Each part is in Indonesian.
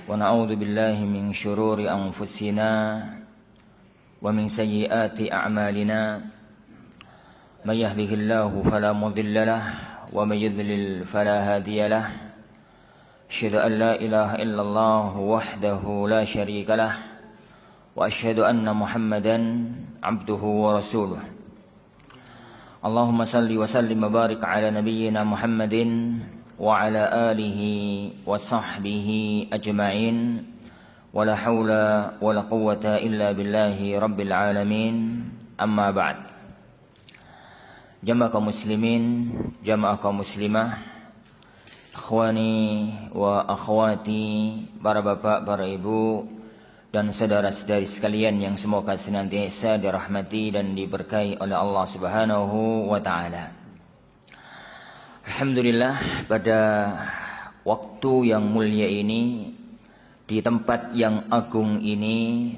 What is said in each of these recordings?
ونعوذ بالله من شرور أنفسنا ومن سيئات أعمالنا من يهده الله فلا مضل له ومن يضلل فلا هادي له أشهد أن لا إله إلا الله وحده لا شريك له وأشهد أن محمدا عبده ورسوله اللهم صل وسلم وبارك على نبينا محمد وعلى آله وصحبه أجمعين ولا حول ولا قوة إلا بالله رب العالمين أما بعد. Jamaah kaum muslimin, jamaah kaum muslimah, ikhwani wa akhwati, para bapak, para ibu dan saudara-saudari sekalian yang semoga senantiasa dirahmati dan diberkahi oleh Allah Subhanahu wa taala. Alhamdulillah, pada waktu yang mulia ini, di tempat yang agung ini,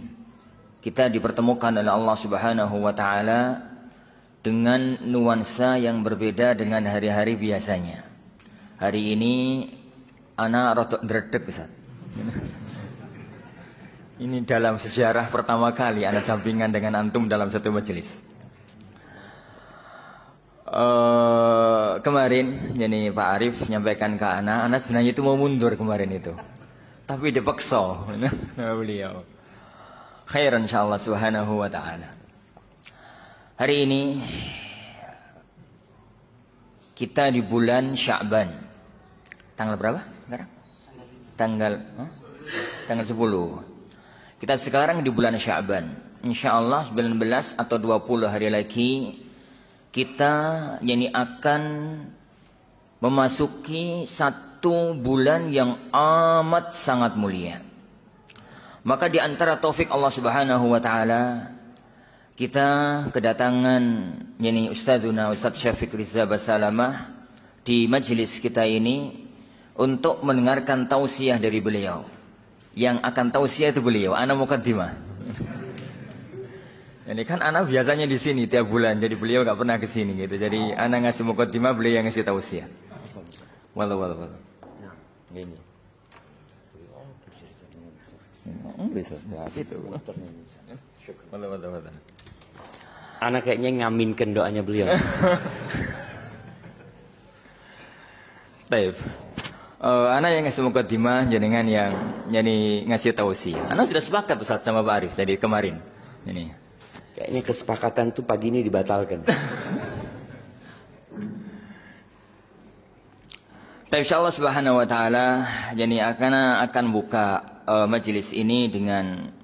kita dipertemukan oleh Allah Subhanahu wa taala dengan nuansa yang berbeda dengan hari-hari biasanya. Hari ini ana rodok ndredeg, Ustaz. Ini dalam sejarah pertama kali ana dampingan dengan antum dalam satu majelis. Kemarin jadi Pak Arif menyampaikan ke ana sebenarnya itu mau mundur kemarin itu, tapi dipaksa beliau. Khairan insyaallah subhanahu wa ta'ala. Hari ini kita di bulan Sya'ban. Tanggal berapa sekarang? Tanggal 10. Kita sekarang di bulan Sya'ban. Insyaallah 19 atau 20 hari lagi kita akan memasuki satu bulan yang amat sangat mulia. Maka di antara taufik Allah Subhanahu wa taala, kita kedatangan Ustadzuna Ustadz Syafiq Rizza Basalamah di majelis kita ini untuk mendengarkan tausiah dari beliau. Yang akan tausiah itu beliau, ana muqaddimah. Ini kan ana biasanya di sini tiap bulan, jadi beliau nggak pernah ke sini gitu. Jadi ana ngasih muqaddimah, beliau yang ngasih tausiah. Wallah. Gini. Bisa, ya gitu. Wallah. Ana kayaknya ngaminkan doanya beliau. Baik. Ana yang ngasih muqaddimah, jenengan yang ngasih tausiah. Ana sudah sepakat Ustaz sama Pak Arif tadi kemarin. Ini. Kayaknya kesepakatan tuh pagi ini dibatalkan. Insyaallah subhanahu wa ta'ala, jadi akan buka majelis ini dengan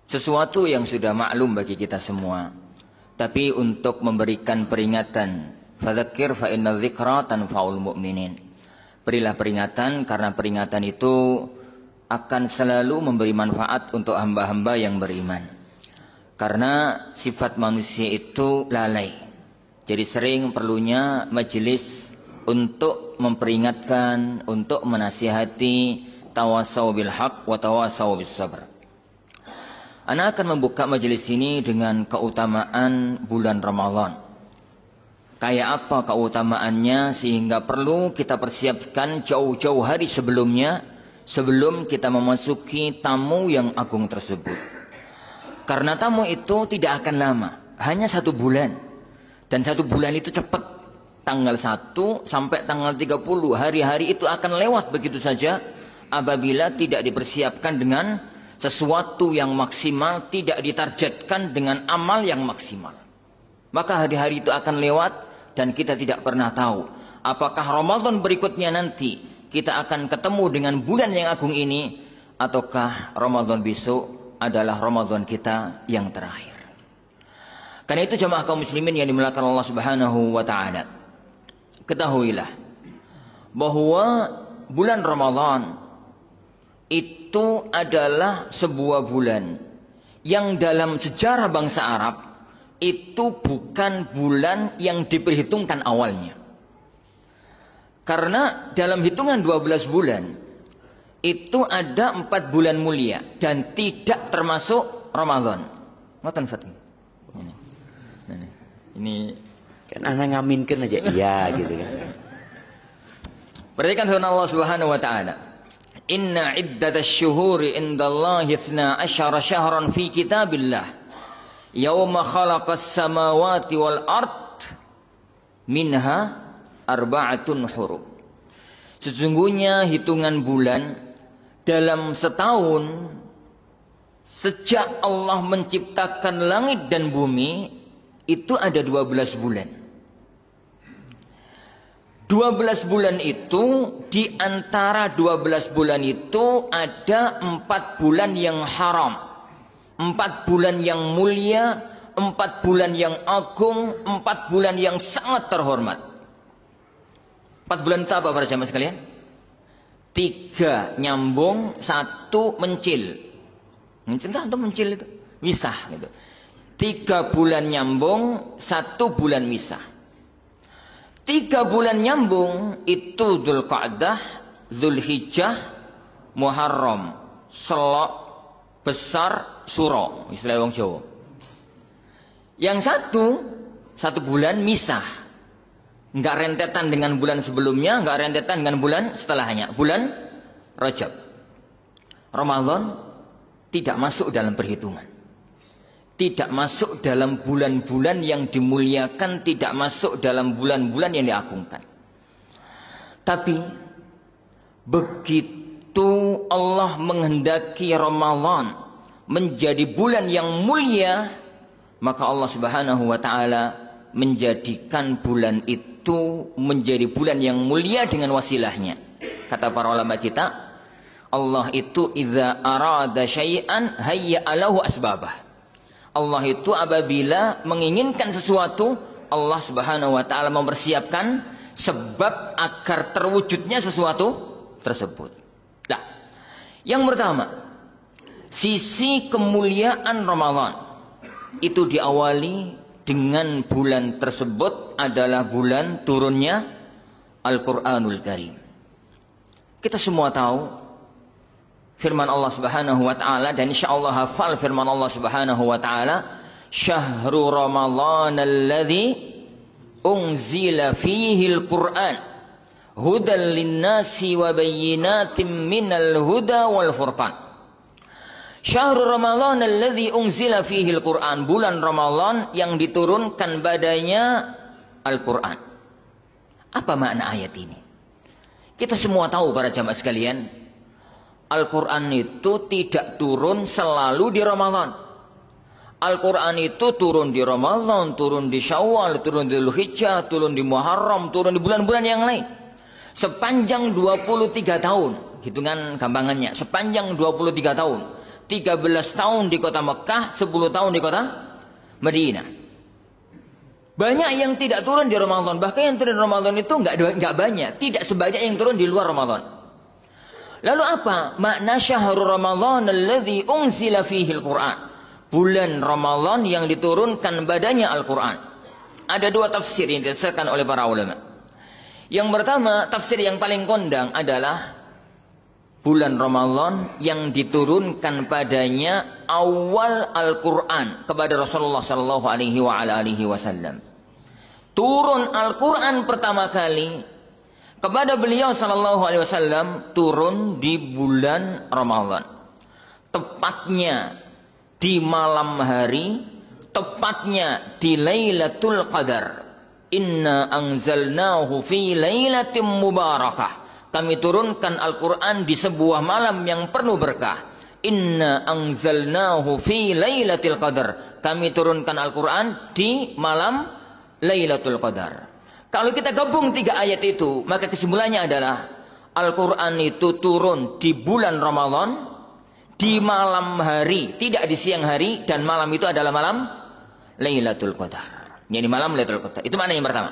sesuatu yang sudah maklum bagi kita semua. Tapi untuk memberikan peringatan, fadzakir fa innal dzikra tanfa'ul mu'minin. Berilah peringatan karena peringatan itu akan selalu memberi manfaat untuk hamba-hamba yang beriman. Karena sifat manusia itu lalai. Jadi sering perlunya majelis untuk memperingatkan, untuk menasihati, tawasau bil haq wa tawasau bis sabr. Ana akan membuka majelis ini dengan keutamaan bulan Ramadan. Kayak apa keutamaannya sehingga perlu kita persiapkan jauh-jauh hari sebelumnya, sebelum kita memasuki tamu yang agung tersebut. Karena tamu itu tidak akan lama, hanya 1 bulan. Dan 1 bulan itu cepat. Tanggal 1 sampai tanggal 30, hari-hari itu akan lewat begitu saja apabila tidak dipersiapkan dengan sesuatu yang maksimal, tidak ditargetkan dengan amal yang maksimal. Maka hari-hari itu akan lewat dan kita tidak pernah tahu apakah Ramadan berikutnya nanti kita akan ketemu dengan bulan yang agung ini, ataukah Ramadan besok adalah Ramadan kita yang terakhir. Karena itu jamaah kaum muslimin yang dimuliakan Allah Subhanahu wa taala, ketahuilah bahwa bulan Ramadan itu adalah sebuah bulan yang dalam sejarah bangsa Arab itu bukan bulan yang diperhitungkan awalnya. Karena dalam hitungan 12 bulan itu ada 4 bulan mulia dan tidak termasuk Ramadan. Ngoten Ustaz. Ini kan anak ngaminkan aja iya gitu kan. Perhatikan firman Allah Subhanahu wa taala. Inna iddatasy syuhuri indallahi 12 syahran fi kitabillah yauma khalaqas samawati wal ard minha arba'atun hurum. Sesungguhnya hitungan bulan dalam setahun sejak Allah menciptakan langit dan bumi itu ada 12 bulan. 12 bulan itu, di antara 12 bulan itu ada 4 bulan yang haram, 4 bulan yang mulia, 4 bulan yang agung, 4 bulan yang sangat terhormat. 4 bulan itu apa para jamaah sekalian? 3 nyambung, 1 mencil. Mencil atau mencil itu? Misah gitu. 3 bulan nyambung, 1 bulan misah. 3 bulan nyambung itu Dzulqa'dah, Dzulhijjah, Muharram, Selok, Besar, Suro, istilah wong Jawa. Yang satu bulan misah, nggak rentetan dengan bulan sebelumnya, nggak rentetan dengan bulan setelahnya. Bulan Rajab, Ramadan tidak masuk dalam perhitungan. Tidak masuk dalam bulan-bulan yang dimuliakan, tidak masuk dalam bulan-bulan yang diagungkan. Tapi begitu Allah menghendaki Ramadan menjadi bulan yang mulia, maka Allah Subhanahu wa taala menjadikan bulan itu menjadi bulan yang mulia dengan wasilahnya. Kata para ulama kita, Allah itu idza arada syai'an hayya'a lahu asbabah. Allah itu apabila menginginkan sesuatu, Allah Subhanahu wa taala mempersiapkan sebab agar terwujudnya sesuatu tersebut. Nah, yang pertama, sisi kemuliaan Ramadan itu diawali dengan bulan tersebut adalah bulan turunnya Al-Qur'anul Karim. Kita semua tahu firman Allah Subhanahu wa taala, dan insyaallah hafal firman Allah Subhanahu wa taala, syahrul ramadhan alladzi unzila fihi al-Qur'an hudan lin-nasi wa bayyinatin minal huda wal furqan. Syahrul ramadhan alladzi unzila fihi al-Qur'an, bulan Ramadan yang diturunkan padanya Al-Qur'an. Apa makna ayat ini? Kita semua tahu para jamaah sekalian, Al-Quran itu tidak turun selalu di Ramadan. Al-Quran itu turun di Ramadan, turun di Syawal, turun di Dzulhijjah, turun di Muharram, turun di bulan-bulan yang lain. Sepanjang 23 tahun, hitungan gampangannya, sepanjang 23 tahun. 13 tahun di kota Mekah, 10 tahun di kota Madinah. Banyak yang tidak turun di Ramadan, bahkan yang turun di Ramadan itu nggak banyak, tidak sebanyak yang turun di luar Ramadan. Lalu apa makna syahrul Ramadhan alladzi unzila fihi al-Qur'an? Bulan Ramadan yang diturunkan padanya Al-Qur'an. Ada 2 tafsir yang ditafsirkan oleh para ulama. Yang pertama, tafsir yang paling kondang adalah bulan Ramadan yang diturunkan padanya awal Al-Qur'an kepada Rasulullah sallallahu alaihi wasallam. Turun Al-Qur'an pertama kali kepada beliau sallallahu alaihi wasallam turun di bulan Ramadan. Tepatnya di malam hari, tepatnya di Lailatul Qadar. Inna anzalnahu fi lailatin mubarakah. Kami turunkan Al-Qur'an di sebuah malam yang penuh berkah. Inna anzalnahu fi lailatul qadar. Kami turunkan Al-Qur'an di malam Lailatul Qadar. Kalau kita gabung 3 ayat itu, maka kesimpulannya adalah Al-Quran itu turun di bulan Ramadan, di malam hari, tidak di siang hari, dan malam itu adalah malam Lailatul Qadar. Jadi malam Lailatul Qadar. Itu makna yang pertama.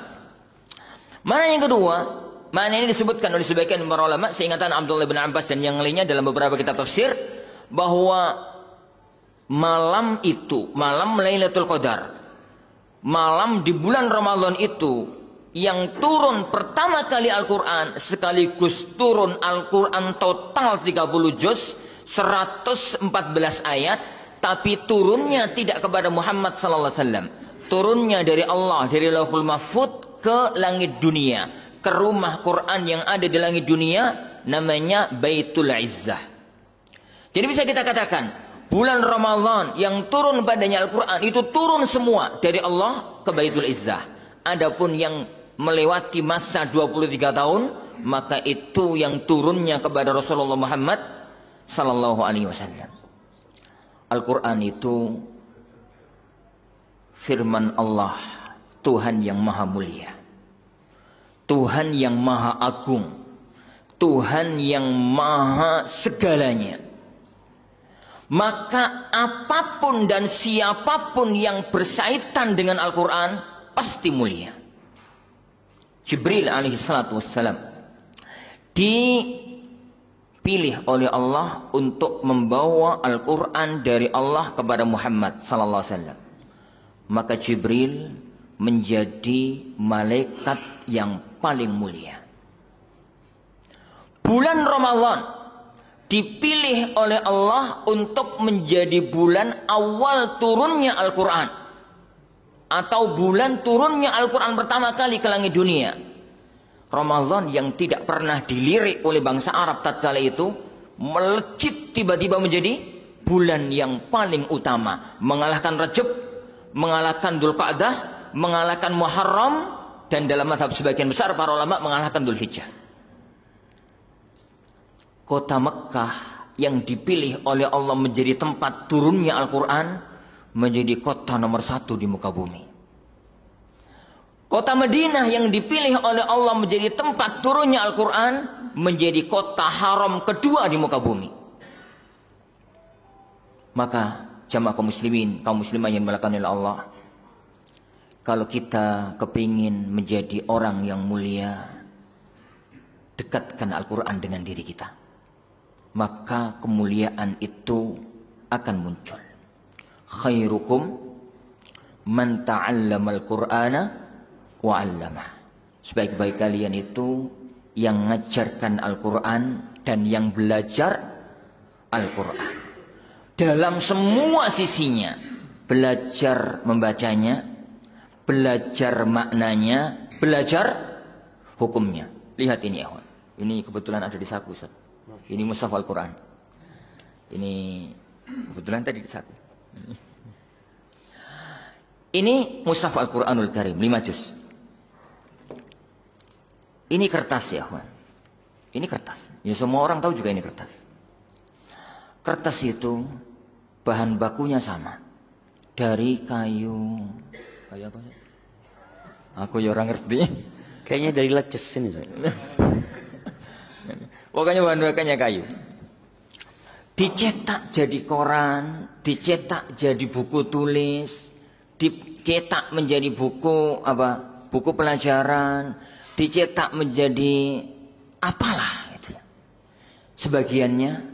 Makna yang kedua, makna ini disebutkan oleh sebagian para ulama, seingatan Abdullah bin Abbas dan yang lainnya dalam beberapa kitab tafsir, bahwa malam itu, malam Lailatul Qadar, malam di bulan Ramadan itu, yang turun pertama kali Al-Quran, sekaligus turun Al-Quran total 30 juz, 114 ayat, tapi turunnya tidak kepada Muhammad sallallahu alaihi wasallam. Turunnya dari Allah, dari Lauhul Mahfuz ke langit dunia, ke rumah Quran yang ada di langit dunia, namanya Baitul Izzah. Jadi bisa kita katakan bulan Ramadan yang turun padanya Al-Quran itu turun semua dari Allah ke Baitul Izzah. Adapun yang melewati masa 23 tahun, maka itu yang turunnya kepada Rasulullah Muhammad sallallahu alaihi wasallam. Al-Quran itu firman Allah, Tuhan yang maha mulia, Tuhan yang maha agung, Tuhan yang maha segalanya. Maka apapun dan siapapun yang bersaitan dengan Al-Quran pasti mulia. Jibril alaihi salatu wassalam dipilih oleh Allah untuk membawa Al-Quran dari Allah kepada Muhammad sallallahu alaihi wasallam. Maka Jibril menjadi malaikat yang paling mulia. Bulan Ramadan dipilih oleh Allah untuk menjadi bulan awal turunnya Al-Quran, atau bulan turunnya Al-Quran pertama kali ke langit dunia. Ramadan yang tidak pernah dilirik oleh bangsa Arab tatkala itu melejit tiba-tiba menjadi bulan yang paling utama, mengalahkan Rajab, mengalahkan Dzulqa'dah, mengalahkan Muharram, dan dalam mazhab sebagian besar para ulama mengalahkan Dzulhijjah. Kota Mekah yang dipilih oleh Allah menjadi tempat turunnya Al-Quran menjadi kota nomor 1 di muka bumi. Kota Madinah yang dipilih oleh Allah menjadi tempat turunnya Al-Quran menjadi kota haram kedua di muka bumi. Maka jamaah kaum muslimin, kaum muslimah yang dimuliakan oleh Allah, kalau kita kepingin menjadi orang yang mulia, dekatkan Al-Quran dengan diri kita, maka kemuliaan itu akan muncul. Khairukum man ta'allama al-Qur'ana wa 'allamah. Sebaik-baik kalian itu yang mengajarkan Al-Quran dan yang belajar Al-Quran dalam semua sisinya. Belajar membacanya, belajar maknanya, belajar hukumnya. Lihat ini ya, ini kebetulan ada di saku, Ustaz. Ini mushaf Al-Quran. Ini kebetulan tadi di saku. Ini mushaf Al-Quranul Karim 5 juz. Ini kertas ya, Juan. Ini kertas. Ya semua orang tahu juga ini kertas. Kertas itu bahan bakunya sama. Dari kayu. Kayu apa? Aku ya orang ngerti. Kayaknya dari leces ini. Pokoknya bahan bakunya kayu. Dicetak jadi koran, dicetak jadi buku tulis, dicetak menjadi buku apa? Buku pelajaran, dicetak menjadi apalah itu. Sebagiannya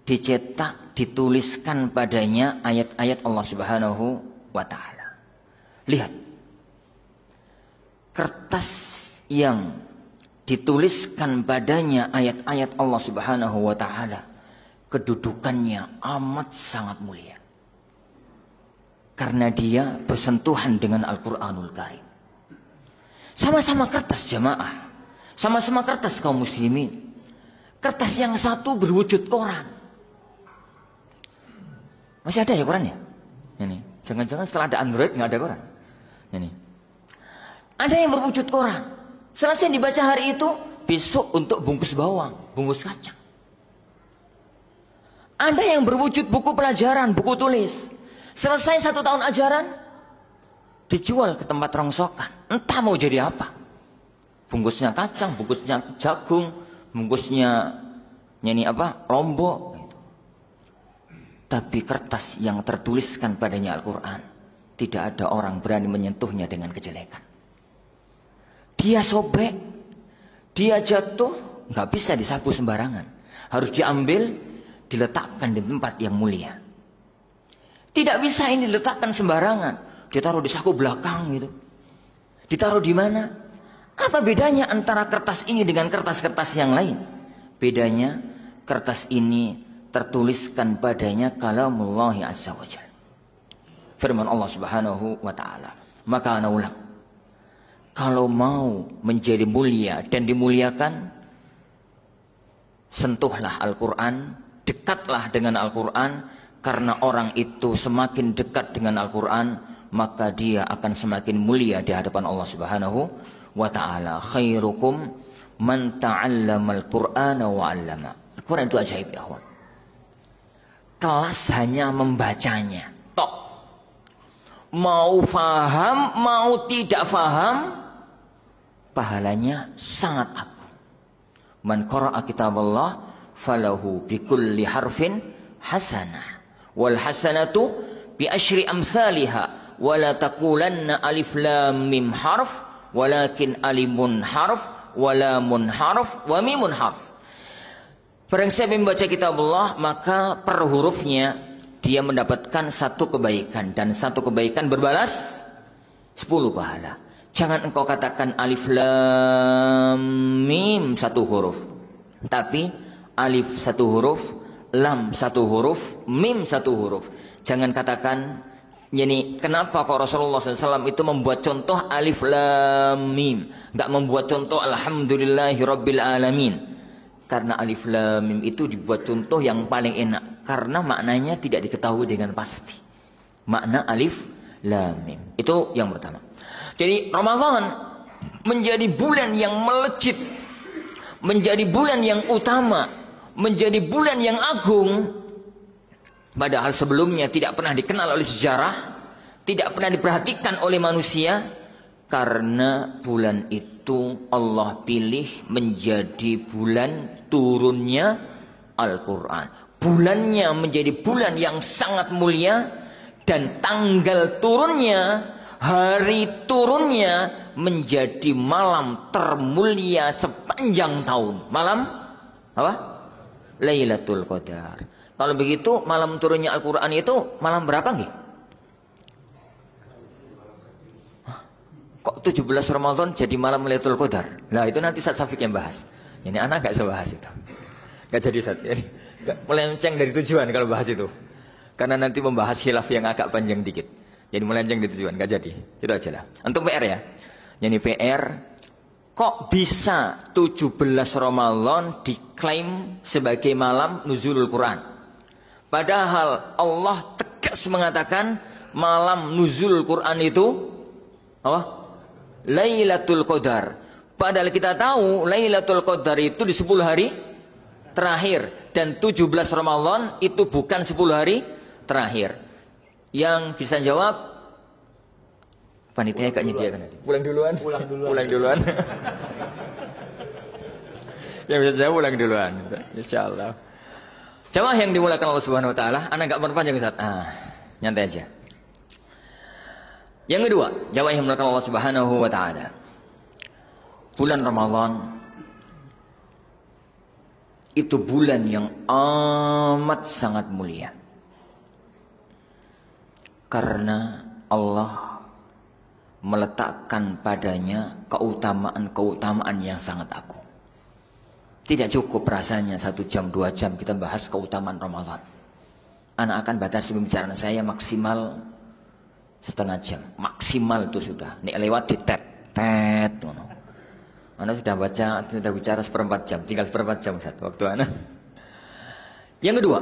dicetak, dituliskan padanya ayat-ayat Allah Subhanahu wa taala. Lihat. Kertas yang dituliskan padanya ayat-ayat Allah Subhanahu wa taala, kedudukannya amat sangat mulia. Karena dia bersentuhan dengan Al-Qur'anul Karim. Sama-sama kertas jamaah, sama-sama kertas kaum muslimin. Kertas yang satu berwujud koran. Masih ada ya korannya? Ini, jangan-jangan setelah ada Android nggak ada koran. Ini, ada yang berwujud koran. Selesai dibaca hari itu, besok untuk bungkus bawang, bungkus kacang. Ada yang berwujud buku pelajaran, buku tulis. Selesai 1 tahun ajaran, dijual ke tempat rongsokan. Entah mau jadi apa. Bungkusnya kacang, bungkusnya jagung, bungkusnya nyanyi apa, lombok. Tapi kertas yang tertuliskan padanya Al-Quran, tidak ada orang berani menyentuhnya dengan kejelekan. Dia sobek, dia jatuh, nggak bisa disapu sembarangan. Harus diambil, diletakkan di tempat yang mulia. Tidak bisa ini diletakkan sembarangan. Ditaruh di saku belakang gitu. Ditaruh di mana? Apa bedanya antara kertas ini dengan kertas-kertas yang lain? Bedanya kertas ini tertuliskan padanya kalamullah azza wa jalla, firman Allah Subhanahu wa taala. Maka ana ulang, kalau mau menjadi mulia dan dimuliakan, sentuhlah Al-Quran, dekatlah dengan Al-Quran, karena orang itu semakin dekat dengan Al-Quran, maka dia akan semakin mulia di hadapan Allah Subhanahu wa ta'ala. Khairukum man ta'allamal Qur'ana wa 'allama. Al-Quran itu ajaib ya akhwan. Kelas hanya membacanya tok. Mau faham, mau tidak faham, pahalanya sangat agung. Man qara'a kitaballah falahu bikulli harfin hasanah, wal hasanatu bi asyri amsalha, wala taqulanna alif lam mim harf, walakin alimun harf, walamun harf, wa mimun harf. Barang siapa membaca kitabullah, maka per hurufnya dia mendapatkan satu kebaikan, dan satu kebaikan berbalas 10 pahala. Jangan engkau katakan alif lam mim satu huruf, tapi alif satu huruf, lam satu huruf, mim satu huruf. Jangan katakan, yani kenapa kok Rasulullah SAW itu membuat contoh alif lam mim, nggak membuat contoh alhamdulillahi rabbil alamin? Karena alif lam mim itu dibuat contoh yang paling enak, karena maknanya tidak diketahui dengan pasti. Makna alif lam mim itu yang pertama. Jadi Ramadan menjadi bulan yang melejit, menjadi bulan yang utama, menjadi bulan yang agung. Padahal sebelumnya tidak pernah dikenal oleh sejarah, tidak pernah diperhatikan oleh manusia, karena bulan itu Allah pilih menjadi bulan turunnya Al-Quran. Bulannya menjadi bulan yang sangat mulia, dan tanggal turunnya, hari turunnya menjadi malam termulia sepanjang tahun. Malam apa? Lailatul Qadar. Kalau begitu malam turunnya Al-Quran itu malam berapa nggih? Kok 17 Ramadan jadi malam Lailatul Qadar? Nah itu nanti Ustaz Syafiq yang bahas. Ini anak gak sebahas itu. Gak jadi Ustaz. Melenceng dari tujuan kalau bahas itu. Karena nanti membahas khilaf yang agak panjang dikit. Jadi melenceng dari tujuan, gak jadi. Itu aja lah. Untuk PR ya. Jadi PR, kok bisa 17 Ramadan diklaim sebagai malam nuzulul Quran? Padahal Allah tegas mengatakan malam nuzulul Quran itu apa? Lailatul Qadar. Padahal kita tahu Lailatul Qadar itu di 10 hari terakhir, dan 17 Ramadan itu bukan 10 hari terakhir. Yang bisa jawab panitia kayaknya dia kan. Pulang duluan. Pulang duluan. Yang bisa jawab pulang duluan. Insyaallah. Jamaah yang dimulakan Allah Subhanahu wa taala, anak enggak berpanjang Ustaz. Nyantai aja. Yang kedua, jamaah yang dimulakan Allah Subhanahu wa taala. Bulan Ramadan itu bulan yang amat sangat mulia. Karena Allah meletakkan padanya keutamaan-keutamaan yang sangat agung. Tidak cukup rasanya 1 jam 2 jam kita bahas keutamaan Ramadan. Anak akan batasi pembicaraan saya maksimal setengah jam. Maksimal itu sudah. Nek lewat di tet. Anda sudah bicara 1/4 jam, tinggal 1/4 jam waktu anak. Yang kedua,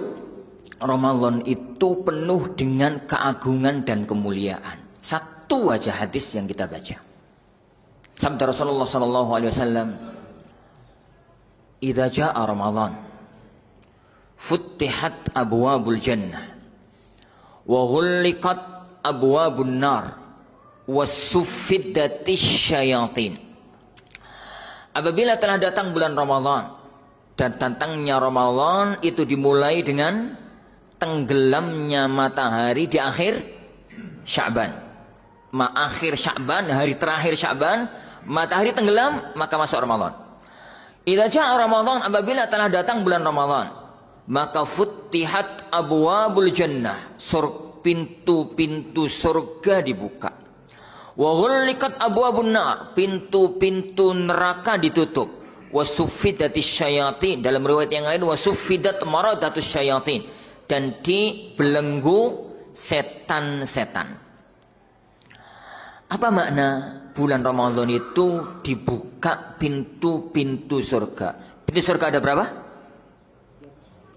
Ramadan itu penuh dengan keagungan dan kemuliaan. Satu aja hadis yang kita baca. Sabda Rasulullah sallallahu alaihi wasallam, "Idza jaa Ramadan, futtihat abwabul jannah wa ghulliqat abwabun nar wa suffidatis syayatin." Apabila telah datang bulan Ramadan, dan datangnya Ramadan itu dimulai dengan tenggelamnya matahari di akhir Sya'ban. Akhir Sya'ban, hari terakhir Sya'ban, matahari tenggelam, maka masuk Ramadan. Idza jaa Ramadan, apabila telah datang bulan Ramadan, maka futtihat abwabul jannah, pintu-pintu surga dibuka. Wa ghulliqat abwabun nar, pintu-pintu neraka ditutup. Wa suffidatis syayatin, dalam riwayat yang lain wa suffidat maradatus syayatin, dan dibelenggu setan-setan. Apa makna bulan Ramadan itu dibuka pintu-pintu surga? Pintu surga ada berapa?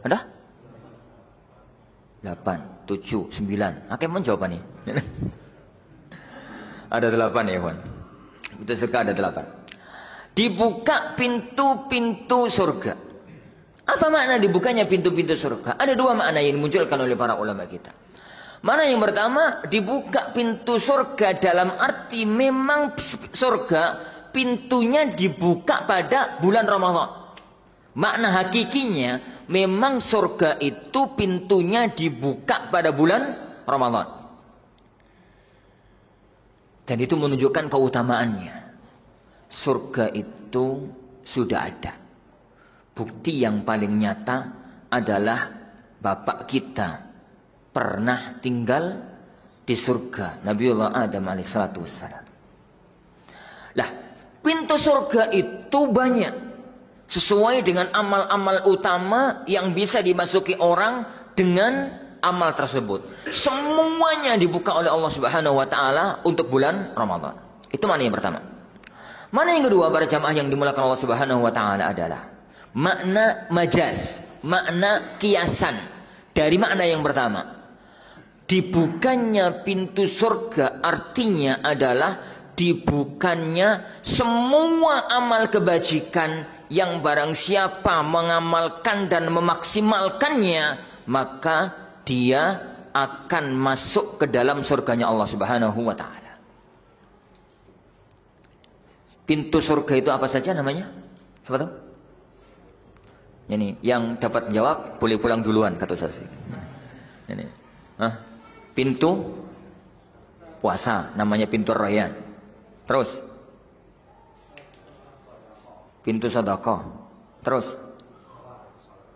Ada? 8, 7, 9. Hakim menjawab nih. Ada 8 ya, Ikhwan. Betul sekali ada 8. Dibuka pintu-pintu surga. Apa makna dibukanya pintu-pintu surga? Ada 2 makna yang dimunculkan oleh para ulama kita. Mana yang pertama, dibuka pintu surga dalam arti memang surga pintunya dibuka pada bulan Ramadan. Makna hakikinya memang surga itu pintunya dibuka pada bulan Ramadan. Dan itu menunjukkan keutamaannya. Surga itu sudah ada. Bukti yang paling nyata adalah bapak kita pernah tinggal di surga, Nabiullah Adam alaihissalatu wassalam. Lah, pintu surga itu banyak, sesuai dengan amal-amal utama yang bisa dimasuki orang dengan amal tersebut. Semuanya dibuka oleh Allah Subhanahu wa taala untuk bulan Ramadan. Itu makna yang pertama. Makna yang kedua, para jamaah yang dimuliakan Allah Subhanahu wa taala, adalah makna majaz, makna kiasan dari makna yang pertama. Dibukanya pintu surga artinya adalah dibukanya semua amal kebajikan yang barang siapa mengamalkan dan memaksimalkannya, maka dia akan masuk ke dalam surganya Allah Subhanahu wa taala. Pintu surga itu apa saja namanya? Siapa tahu? Ini yang dapat jawab boleh pulang duluan, kata Ustaz. Ini. Pintu puasa namanya pintu Rayyan. Terus pintu sedekah. Terus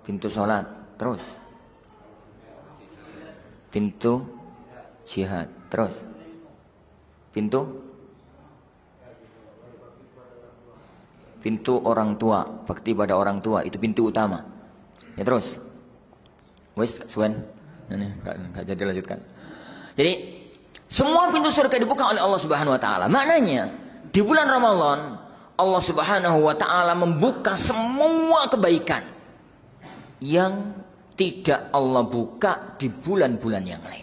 pintu sholat. Terus pintu jihad. Terus pintu orang tua, bakti pada orang tua, itu pintu utama. Ya terus. Wes, Swen. Ini enggak jadi lanjutkan. Jadi semua pintu surga dibuka oleh Allah Subhanahu wa taala. Maknanya di bulan Ramadan Allah Subhanahu wa taala membuka semua kebaikan yang tidak Allah buka di bulan-bulan yang lain.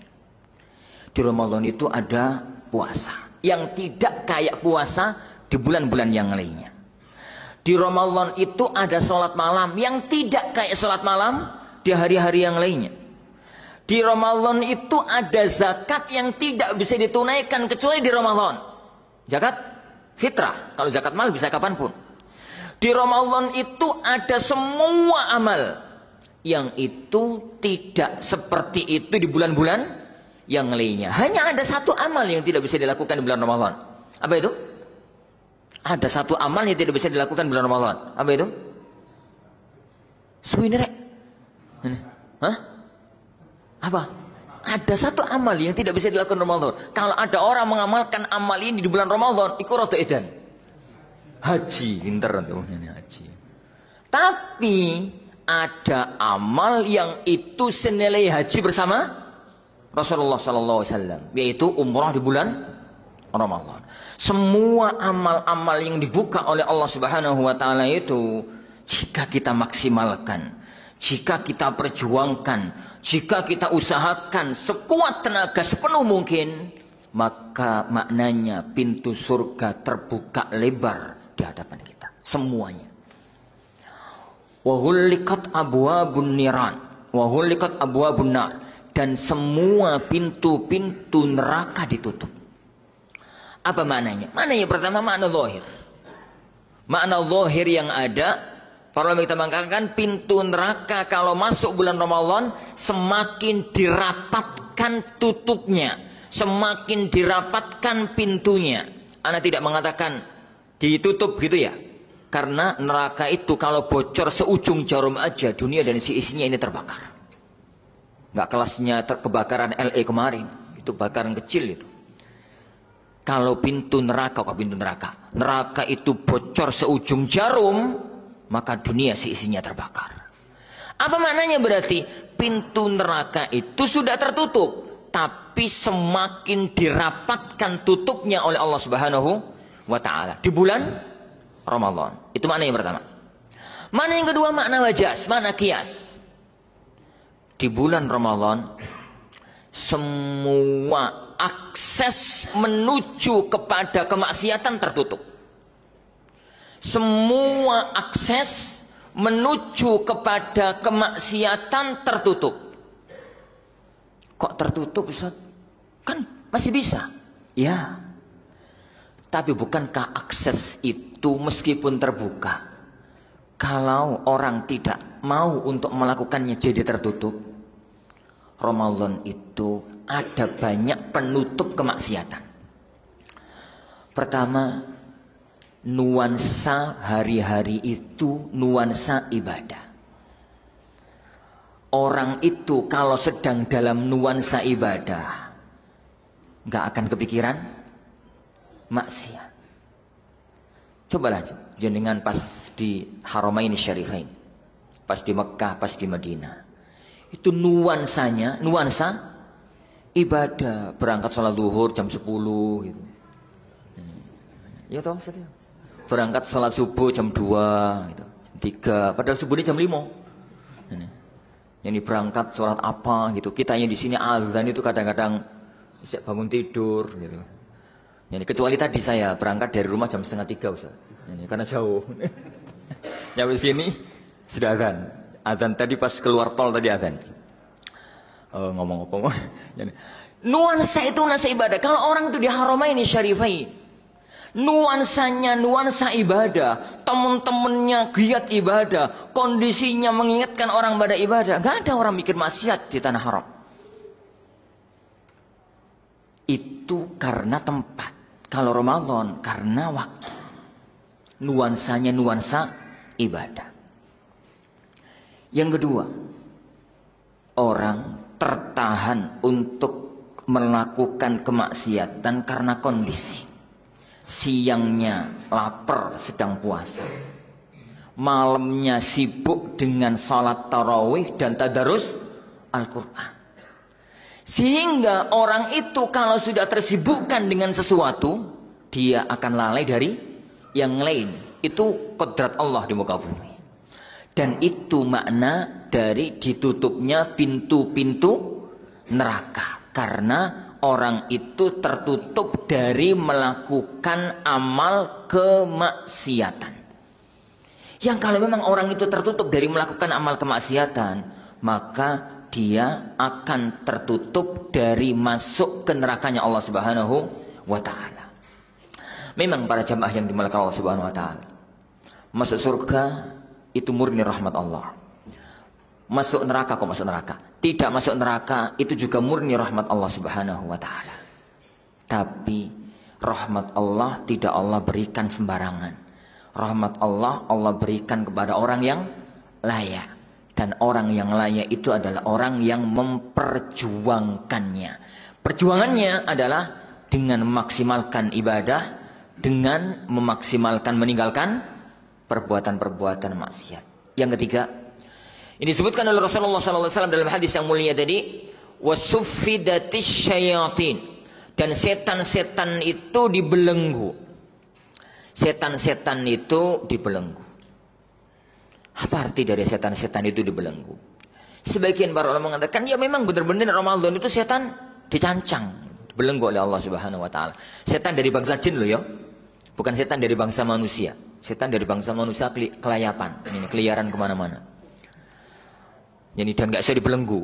Di Ramadan itu ada puasa yang tidak kayak puasa di bulan-bulan yang lainnya. Di Ramadan itu ada sholat malam yang tidak kayak sholat malam di hari-hari yang lainnya. Di Ramadan itu ada zakat yang tidak bisa ditunaikan kecuali di Ramadan. Zakat fitrah, kalau zakat mal bisa kapanpun. Di Ramadan itu ada semua amal yang itu tidak seperti itu di bulan-bulan yang lainnya. Hanya ada satu amal yang tidak bisa dilakukan di bulan Ramadan. Apa itu? Ada satu amal yang tidak bisa dilakukan di bulan Ramadan. Apa itu? Suwinerek. Hah? Apa? Ada satu amal yang tidak bisa dilakukan Ramadan. Kalau ada orang mengamalkan amal ini di bulan Ramadan, iku rada edan. Haji, pinter tuh haji. Tapi ada amal yang itu senilai haji bersama Rasulullah sallallahu alaihi wasallam, yaitu umrah di bulan Ramadan. Semua amal-amal yang dibuka oleh Allah Subhanahu wa taala itu, jika kita maksimalkan, jika kita perjuangkan, jika kita usahakan sekuat tenaga sepenuh mungkin, maka maknanya pintu surga terbuka lebar di hadapan kita. Semuanya. Wa ghulliqat abwabun niran, wa ghulliqat abwabun nar, dan semua pintu-pintu neraka ditutup. Apa maknanya? Makna yang pertama makna zahir. Makna zahir yang ada, para ulama kita mengatakan pintu neraka kalau masuk bulan Ramadan semakin dirapatkan tutupnya, semakin dirapatkan pintunya. Ana tidak mengatakan ditutup gitu ya, karena neraka itu kalau bocor seujung jarum aja dunia dan isi isinya ini terbakar. Nggak kelasnya kebakaran LA kemarin, itu bakaran kecil itu. Kalau pintu neraka, neraka itu bocor seujung jarum, maka dunia seisinya terbakar. Apa maknanya berarti? Pintu neraka itu sudah tertutup, tapi semakin dirapatkan tutupnya oleh Allah Subhanahu wa taala di bulan Ramadan. Itu makna yang pertama. Makna yang kedua makna wajas, makna kias. di bulan Ramadan semua akses menuju kepada kemaksiatan tertutup. Semua akses menuju kepada kemaksiatan tertutup. Kok tertutup, Ustaz? Kan masih bisa. Ya. Tapi bukankah akses itu meskipun terbuka, kalau orang tidak mau untuk melakukannya jadi tertutup? Ramadan itu ada banyak penutup kemaksiatan. Pertama, nuansa hari-hari itu nuansa ibadah. Orang itu kalau sedang dalam nuansa ibadah nggak akan kepikiran maksiat. Cobalah jenengan pas di Haramain Syarifain, pas di Mekah, pas di Madinah, itu nuansanya nuansa ibadah. Berangkat sholat zuhur jam 10 gitu. Ya toh, berangkat sholat subuh jam 2 gitu, jam 3, padahal subuhnya jam 5. Ini berangkat sholat apa gitu. Kitanya di sini azan itu kadang-kadang bisa bangun tidur gitu. Ini kecuali tadi saya berangkat dari rumah jam 2:30 Ustaz. Ini karena jauh. Nyampe sini sudah azan. Azan tadi pas keluar tol tadi azan. Ngomong apa? Nuansa itu nuansa ibadah. Kalau orang itu di Haramain Syarifain, nuansanya nuansa ibadah, teman-temannya giat ibadah, kondisinya mengingatkan orang pada ibadah. Gak ada orang mikir maksiat di tanah haram. Itu karena tempat. Kalau Ramadan karena waktu. Nuansanya nuansa ibadah. Yang kedua, orang tertahan untuk melakukan kemaksiatan karena kondisi. Siangnya lapar sedang puasa, malamnya sibuk dengan salat tarawih dan tadarus Al-Quran. Sehingga orang itu kalau sudah tersibukkan dengan sesuatu, dia akan lalai dari yang lain. Itu kodrat Allah di muka bumi. Dan itu makna dari ditutupnya pintu-pintu neraka. Karena orang itu tertutup dari melakukan amal kemaksiatan. Yang kalau memang orang itu tertutup dari melakukan amal kemaksiatan, maka dia akan tertutup dari masuk ke nerakanya Allah Subhanahu wa ta'ala. Memang para jamaah yang dimuliakan Allah Subhanahu wa ta'ala, masuk surga itu murni rahmat Allah. Masuk neraka kok masuk neraka? Tidak masuk neraka itu juga murni rahmat Allah Subhanahu wa ta'ala. Tapi rahmat Allah tidak Allah berikan sembarangan. Rahmat Allah Allah berikan kepada orang yang layak. Dan orang yang layak itu adalah orang yang memperjuangkannya. Perjuangannya adalah dengan memaksimalkan ibadah, dengan memaksimalkan meninggalkan perbuatan-perbuatan maksiat. Yang ketiga, ini disebutkan oleh Rasulullah SAW dalam hadis yang mulia tadi, wasuffidatis syayatin, dan setan-setan itu dibelenggu. Setan-setan itu dibelenggu. Apa arti dari setan-setan itu dibelenggu? Sebagian para ulama mengatakan, ya memang benar-benar Ramadan itu setan dicancang, dibelenggu oleh Allah Subhanahu wa ta'ala. Setan dari bangsa jin loh ya. Bukan setan dari bangsa manusia. Setan dari bangsa manusia kelayapan, ini keliaran kemana-mana. Jadi dan nggak bisa dibelenggu.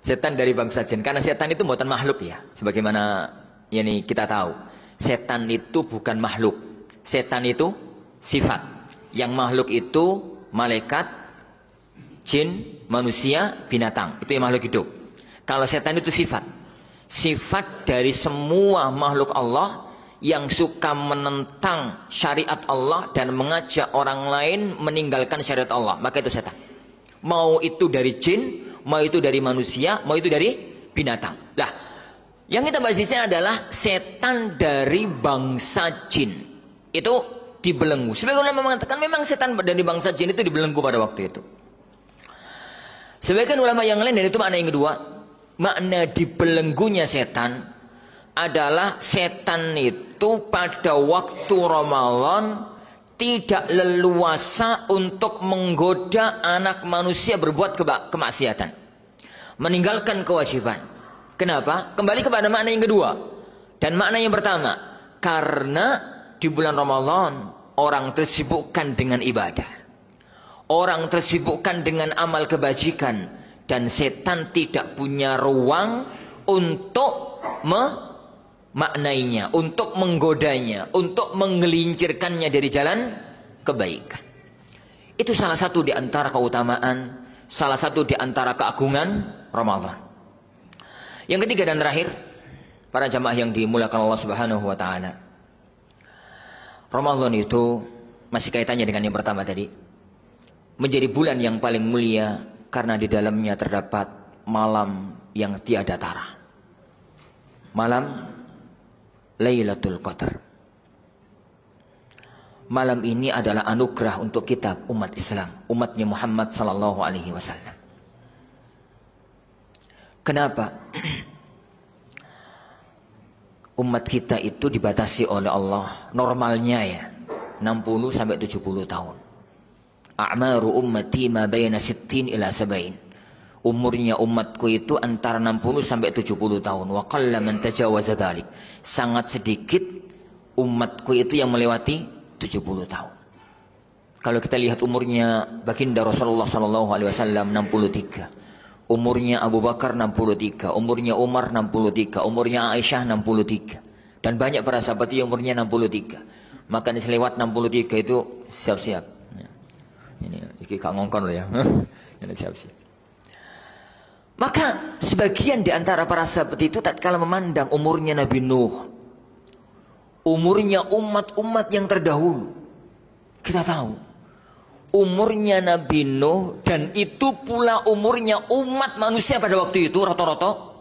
Setan dari bangsa jin, karena setan itu buatan makhluk ya. Sebagaimana ini kita tahu, setan itu bukan makhluk. Setan itu sifat. Yang makhluk itu malaikat, jin, manusia, binatang. Itu yang makhluk hidup. Kalau setan itu sifat. Sifat dari semua makhluk Allah yang suka menentang syariat Allah dan mengajak orang lain meninggalkan syariat Allah. Maka itu setan. Mau itu dari jin, mau itu dari manusia, mau itu dari binatang. Lah, yang kita bahas di sini adalah setan dari bangsa jin. Itu dibelenggu. Sebagian ulama mengatakan memang setan dari bangsa jin itu dibelenggu pada waktu itu. Sebagian ulama yang lain, dan itu makna yang kedua, makna dibelenggunya setan adalah setan itu pada waktu Ramadan tidak leluasa untuk menggoda anak manusia berbuat kemaksiatan. meninggalkan kewajiban. Kenapa? Kembali kepada makna yang kedua. Dan makna yang pertama, karena di bulan Ramadan orang tersibukkan dengan ibadah, orang tersibukkan dengan amal kebajikan, dan setan tidak punya ruang untuk memaknainya, untuk menggodanya, untuk menggelincirkannya dari jalan kebaikan. Itu salah satu di antara keutamaan, salah satu di antara keagungan Ramadan. Yang ketiga dan terakhir, para jamaah yang dimuliakan Allah Subhanahu wa taala, Ramadan itu masih kaitannya dengan yang pertama tadi, menjadi bulan yang paling mulia karena di dalamnya terdapat malam yang tiada tara. Malam Lailatul Qadar. Malam ini adalah anugerah untuk kita umat Islam, umatnya Muhammad sallallahu alaihi wasallam. Kenapa? Umat kita itu dibatasi oleh Allah normalnya ya 60 sampai 70 tahun. A'maru ummati ma baina 60 ila 70. Umurnya umatku itu antara 60 sampai 70 tahun. Wa qalla man tajawaza dzalik. Sangat sedikit umatku itu yang melewati 70 tahun. Kalau kita lihat umurnya baginda Rasulullah sallallahu alaihi wasallam 63. Umurnya Abu Bakar 63, umurnya Umar 63, umurnya Aisyah 63. Dan banyak para sahabat yang umurnya 63. Maka selewat 63 itu siap-siap. Ini kak ngongkon loh ya. Ini siap-siap. Maka sebagian di antara para sahabat itu tatkala memandang umurnya Nabi Nuh, umurnya umat-umat yang terdahulu, kita tahu umurnya Nabi Nuh dan itu pula umurnya umat manusia pada waktu itu rata-rata.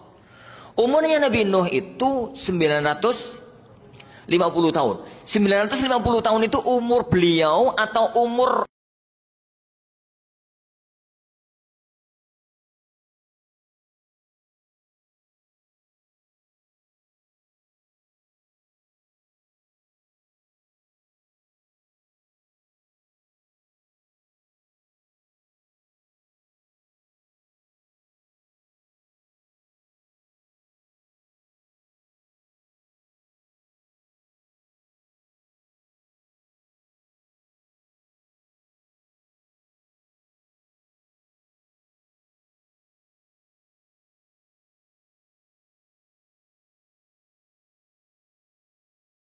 Umurnya Nabi Nuh itu 950 tahun. 950 tahun itu umur beliau atau umur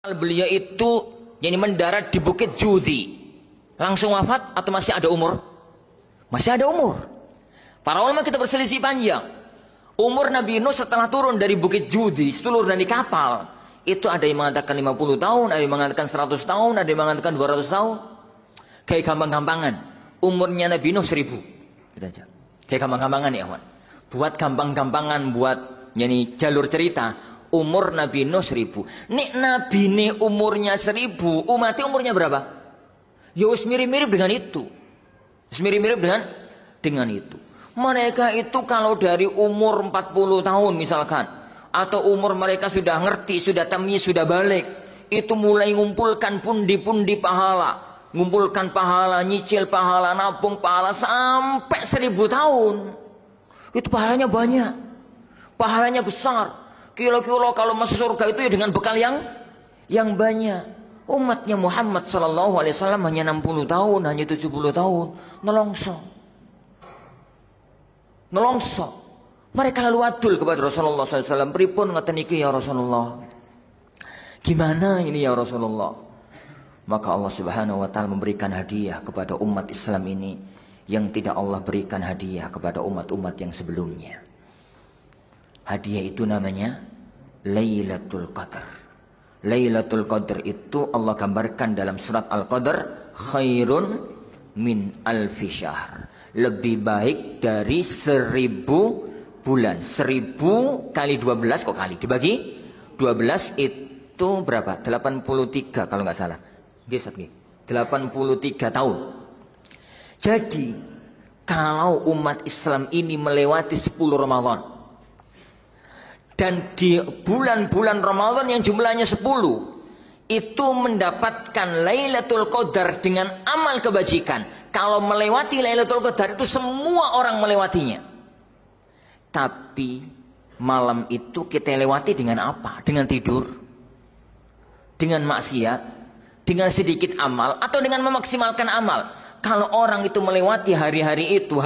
beliau itu yang mendarat di Bukit Judi langsung wafat atau masih ada umur? Masih ada umur. Para ulama kita berselisih panjang. Umur Nabi Nuh setelah turun dari Bukit Judi, setelah dari kapal, itu ada yang mengatakan 50 tahun, ada yang mengatakan 100 tahun, ada yang mengatakan 200 tahun. Kayak gampang-gampangan. Umurnya Nabi Nuh 1000. Gitu aja. Kayak gampang-gampangan ya, kawan. Buat gampang-gampangan, buat yani jalur cerita. Umur Nabi Nuh 1000. Nek Nabi ini umurnya 1000, umatnya umurnya berapa? Ya wis mirip-mirip dengan itu. Mirip-mirip dengan itu. Mereka itu kalau dari umur 40 tahun misalkan, atau umur mereka sudah ngerti, sudah tamyiz, sudah balik, itu mulai ngumpulkan pundi-pundi pahala, ngumpulkan pahala, nyicil pahala, nabung pahala sampai 1000 tahun. Itu pahalanya banyak. Pahalanya besar. Kilo-kilo kalau masuk surga itu ya dengan bekal yang banyak. Umatnya Muhammad sallallahu alaihi wasallam hanya 60 tahun, hanya 70 tahun, nelongso. Mereka lalu adul kepada Rasulullah sallallahu alaihi wasallam, "Pripun ngoten iki ya Rasulullah? Gimana ini ya Rasulullah?" Maka Allah Subhanahu wa taala memberikan hadiah kepada umat Islam ini yang tidak Allah berikan hadiah kepada umat-umat yang sebelumnya. Hadiah itu namanya Lailatul Qadar. Lailatul Qadar itu Allah gambarkan dalam surat Al-Qadar, khairun min alfi syahr. Lebih baik dari 1000 bulan. 1000 kali 12 kok kali dibagi 12 itu berapa? 83 kalau nggak salah. 83 tahun. Jadi kalau umat Islam ini melewati 10 Ramadan, dan di bulan-bulan Ramadan yang jumlahnya 10 itu mendapatkan Lailatul Qadar dengan amal kebajikan. Kalau melewati Lailatul Qadar itu semua orang melewatinya. Tapi malam itu kita lewati dengan apa? Dengan tidur, dengan maksiat, dengan sedikit amal, atau dengan memaksimalkan amal. Kalau orang itu melewati hari itu,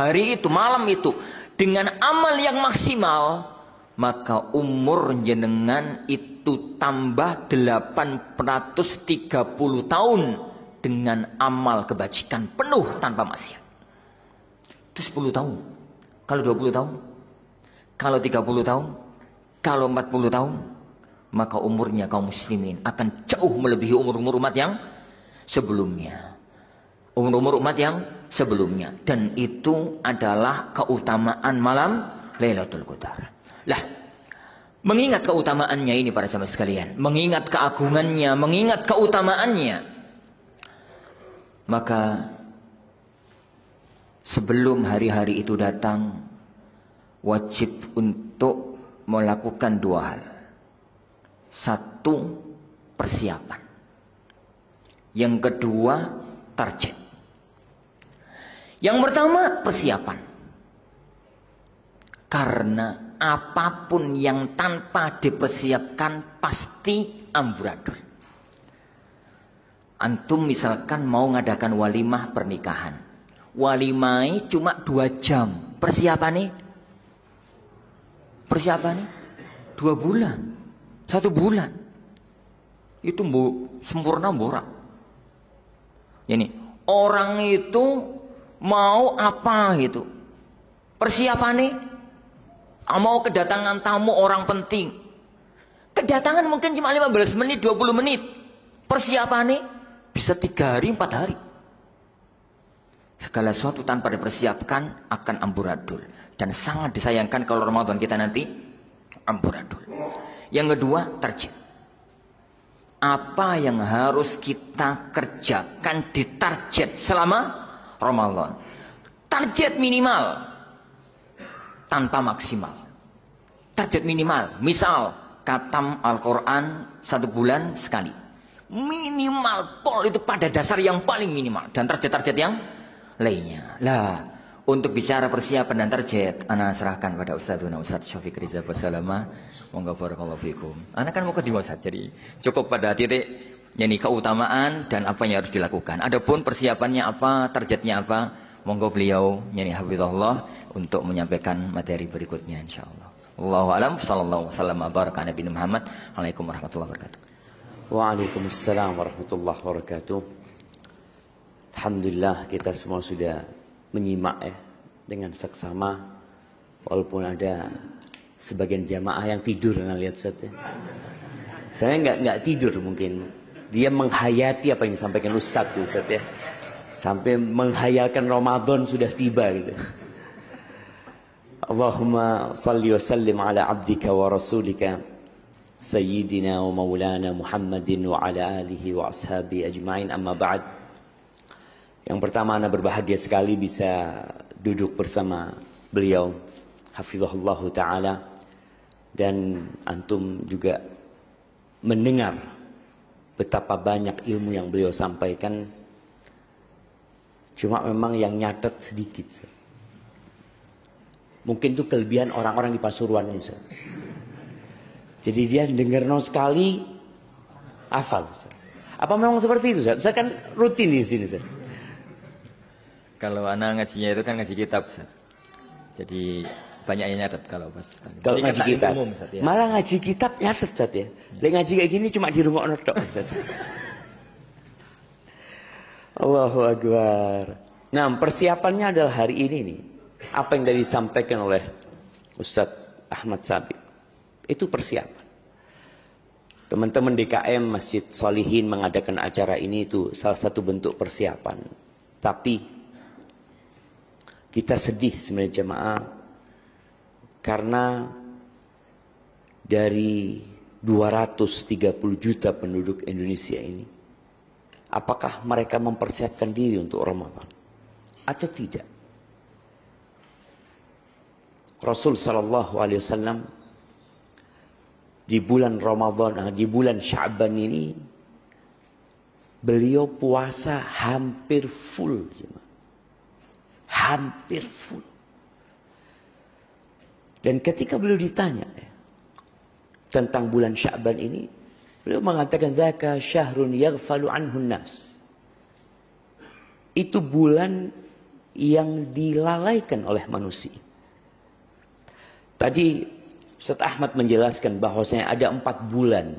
malam itu dengan amal yang maksimal, maka umur jenengan itu tambah 830 tahun dengan amal kebajikan penuh tanpa maksiat. Itu 10 tahun. Kalau 20 tahun, kalau 30 tahun, kalau 40 tahun, maka umurnya kaum muslimin akan jauh melebihi umur-umur umat yang sebelumnya. Umur-umur umat yang sebelumnya. Dan itu adalah keutamaan malam Lailatul Qadar. Lah, mengingat keutamaannya ini para jamaah sekalian, mengingat keagungannya, mengingat keutamaannya, maka sebelum hari-hari itu datang, wajib untuk melakukan dua hal. Satu, persiapan. Yang kedua, target. Yang pertama, persiapan. Karena apapun yang tanpa dipersiapkan pasti amburadul. Antum misalkan mau ngadakan walimah pernikahan. Walimah cuma 2 jam. Persiapannya 2 bulan. 1 bulan. Itu sempurna borak. Ini orang itu mau apa gitu. Persiapannya mau kedatangan tamu orang penting. Kedatangan mungkin cuma 15 menit, 20 menit. Persiapannya bisa 3 hari, 4 hari. Segala sesuatu tanpa dipersiapkan akan amburadul. Dan sangat disayangkan kalau Ramadan kita nanti amburadul. Yang kedua, target. Apa yang harus kita kerjakan di target selama Ramadan? Target minimal tanpa maksimal. Target minimal, misal khatam Al-Quran 1 bulan sekali. Minimal pol itu pada dasar yang paling minimal. Dan target-target yang lainnya. Lah, untuk bicara persiapan dan target, ana serahkan pada Ustadz Syafiq Riza Basalama. Monggo barakallahu fikum. Ana kan mau ke Ustadz, jadi cukup pada titik yakni keutamaan dan apa yang harus dilakukan. Adapun persiapannya apa, targetnya apa, monggo beliau yakni hafizahullah untuk menyampaikan materi berikutnya insyaallah. Wallahu alam, sallallahu wasallam baraka Nabi Muhammad. Waalaikumsalam warahmatullahi wabarakatuh. Waalaikumsalam warahmatullahi wabarakatuh. Alhamdulillah kita semua sudah menyimak ya dengan seksama, walaupun ada sebagian jamaah yang tidur. Nah, lihat Ustaz ya. Saya nggak tidur, mungkin dia menghayati apa yang disampaikan Ustaz ya, sampai menghayalkan Ramadan sudah tiba gitu. Allahumma salli wa sallim ala abdika wa rasulika sayyidina wa maulana Muhammadin wa ala alihi wa ashabi ajma'in, amma ba'd. Yang pertama, ana berbahagia sekali bisa duduk bersama beliau hafizahullah ta'ala, dan antum juga mendengar betapa banyak ilmu yang beliau sampaikan. Cuma memang yang nyatet sedikit. Mungkin itu kelebihan orang-orang di Pasuruan ini. Jadi dia dengar sekali hafal. Apa memang seperti itu? Saya kan rutin di sini. Kalau anak ngajinya itu kan ngaji kitab, Ustaz. Jadi banyak yang nyatet kalau pas. Kalau ngaji kitab, umum, Ustaz, ya. Malah ngaji kitab nyatet, Ustaz ya. Ngaji kayak gini cuma di rumah tok, Ustaz. Allahu Akbar. Nah, persiapannya adalah hari ini nih. Apa yang tadi disampaikan oleh Ustaz Ahmad Sabik, itu persiapan. Teman-teman DKM Masjid Solihin mengadakan acara ini, itu salah satu bentuk persiapan. Tapi kita sedih sebenarnya jemaah, karena dari 230 juta penduduk Indonesia ini, apakah mereka mempersiapkan diri untuk Ramadan atau tidak? Rasul sallallahu alaihi wasallam di bulan Ramadan, di bulan Sya'ban ini, beliau puasa hampir full, hampir full. Dan ketika beliau ditanya tentang bulan Sya'ban ini, beliau mengatakan dzaka syahrun yaghfalu anhu nas. Itu bulan yang dilalaikan oleh manusia. Tadi Ustaz Ahmad menjelaskan bahwasanya ada 4 bulan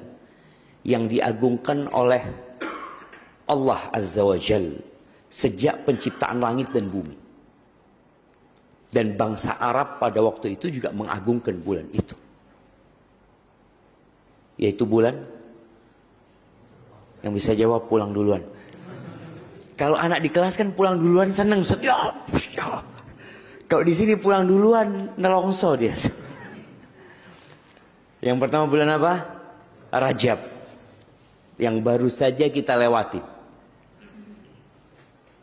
yang diagungkan oleh Allah Azza wa Jal sejak penciptaan langit dan bumi. Dan bangsa Arab pada waktu itu juga mengagungkan bulan itu. Yaitu bulan yang bisa jawab pulang duluan. Kalau anak di kelas kan pulang duluan seneng. Ya. Kalau di sini pulang duluan nelongso dia. Yang pertama bulan apa? Rajab. Yang baru saja kita lewati.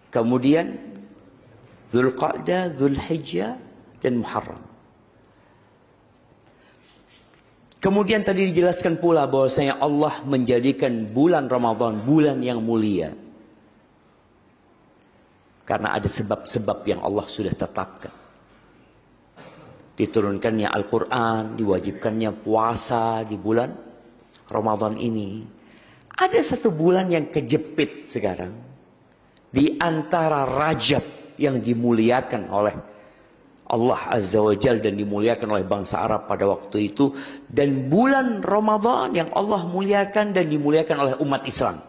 Kemudian Dzulqa'dah, Dzulhijjah, dan Muharram. Kemudian tadi dijelaskan pula bahwasanya Allah menjadikan bulan Ramadan bulan yang mulia. Karena ada sebab-sebab yang Allah sudah tetapkan. Diturunkannya Al-Quran, diwajibkannya puasa di bulan Ramadan ini. Ada satu bulan yang kejepit sekarang. Di antara Rajab yang dimuliakan oleh Allah Azza wa Jalla dan dimuliakan oleh bangsa Arab pada waktu itu, dan bulan Ramadan yang Allah muliakan dan dimuliakan oleh umat Islam.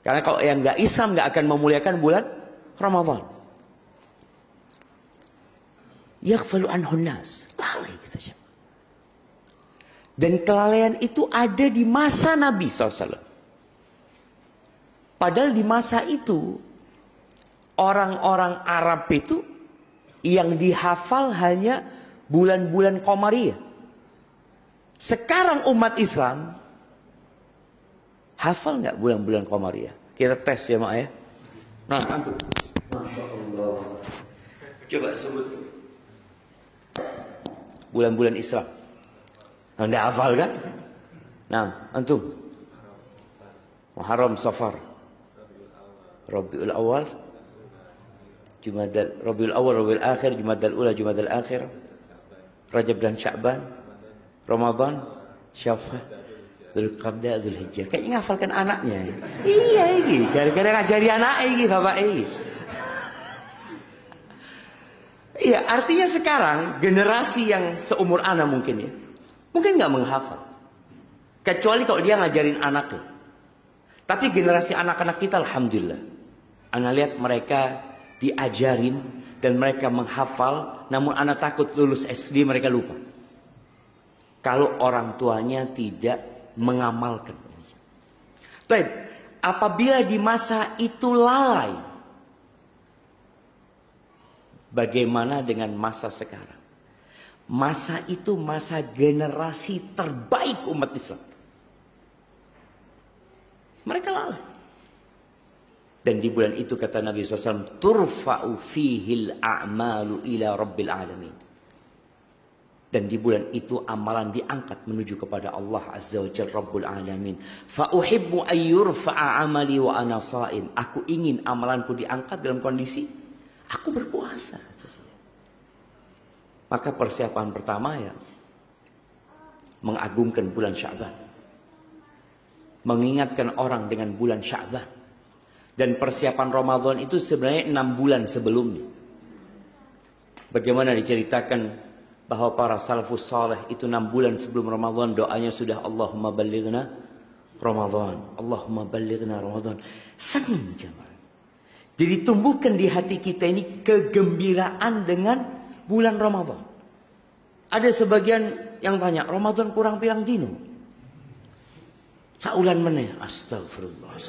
Karena kalau yang nggak Islam nggak akan memuliakan bulan Ramadan. Yaghfalu anhun nas, lalai kita. Dan kelalaian itu ada di masa Nabi SAW. Padahal di masa itu orang-orang Arab itu yang dihafal hanya bulan-bulan Qamariyah. Sekarang umat Islam hafal nggak bulan-bulan Qamariyah? Kita tes ya Mak ya. Nah, antum. Masya Allah. Coba sebut bulan-bulan Islam. Anda hafal kan? Nah, antum. Muharram, Safar, Rabiul Awal, Rabiul Awal, Rabiul Akhir, Jumadal Ula, Jumadal Akhir, Rajab dan Sya'ban, Ramadan, Syawal, Dzulqa'dah, Dzulhijjah. Kayaknya ngafalkan anaknya. Iya ini, gara-gara ngajari anak ini, bapak ini. Iya, artinya sekarang generasi yang seumur anak mungkin ya, mungkin nggak menghafal. Kecuali kalau dia ngajarin anaknya. Tapi generasi anak-anak kita alhamdulillah. Anak lihat mereka diajarin dan mereka menghafal, namun anak takut lulus SD mereka lupa. Kalau orang tuanya tidak mengamalkan. Baik, apabila di masa itu lalai, bagaimana dengan masa sekarang? Masa itu masa generasi terbaik umat Islam. Mereka lalai. Dan di bulan itu kata Nabi SAW, turfa'u fihil a'malu ila rabbil alamin. Dan di bulan itu amalan diangkat menuju kepada Allah Azza wa Jalla Rabbul Alamin. Fa'uhibbu ayyurfa'a amali wa ana sha'im. Aku ingin amalanku diangkat dalam kondisi aku berpuasa. Maka persiapan pertama ya mengagungkan bulan Sya'ban. Mengingatkan orang dengan bulan Sya'ban. Dan persiapan Ramadan itu sebenarnya 6 bulan sebelumnya. Bagaimana diceritakan bahwa para salafus saleh itu 6 bulan sebelum Ramadan doanya sudah Allahumma ballighna Ramadan. Allahumma ballighna Ramadan. Senang jemaah. Jadi tumbuhkan di hati kita ini kegembiraan dengan bulan Ramadan. Ada sebagian yang tanya, Ramadan kurang pirang dino? Saulan meneh. Astagfirullah.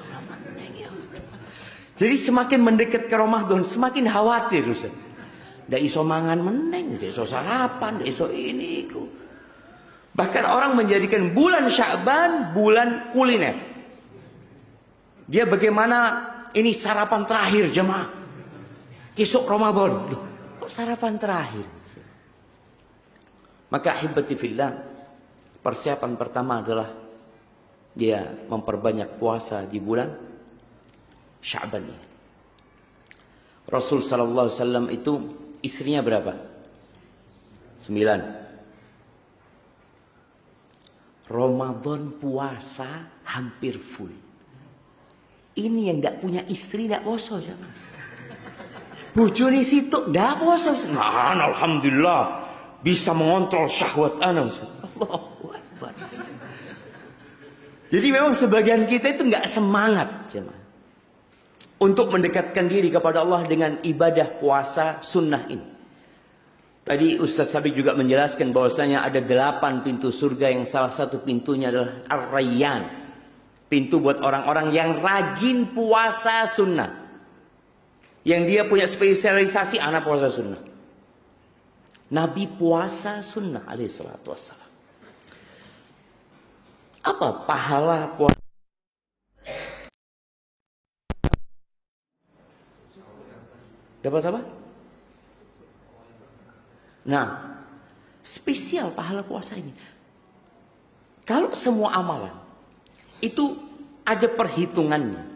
Jadi semakin mendekat ke Ramadan, semakin khawatir Ustaz. Ndak iso mangan meneng, ndak iso sarapan, ndak iso ini iku. Bahkan orang menjadikan bulan Sya'ban bulan kuliner. Dia bagaimana ini sarapan terakhir jemaah. Besok Ramadan. Loh, kok sarapan terakhir? Maka ahibati fillah, persiapan pertama adalah dia memperbanyak puasa di bulan Sya'ban ini. Rasul sallallahu alaihi wasallam itu istrinya berapa? 9. Ramadan puasa hampir full. Ini yang tidak punya istri tidak poso. Bojone situ tidak poso. Nah, alhamdulillah bisa mengontrol syahwat ana. Allahu Akbar. Jadi memang sebagian kita itu nggak semangat untuk mendekatkan diri kepada Allah dengan ibadah puasa sunnah ini. Tadi Ustadz Sabik juga menjelaskan bahwasanya ada 8 pintu surga yang salah satu pintunya adalah Ar-Rayyan. Pintu buat orang-orang yang rajin puasa sunnah. Yang dia punya spesialisasi anak puasa sunnah. Nabi puasa sunnah alaihi salatu wassalam. Apa pahala puasa? Dapat apa? Nah, spesial pahala puasa ini. Kalau semua amalan itu ada perhitungannya.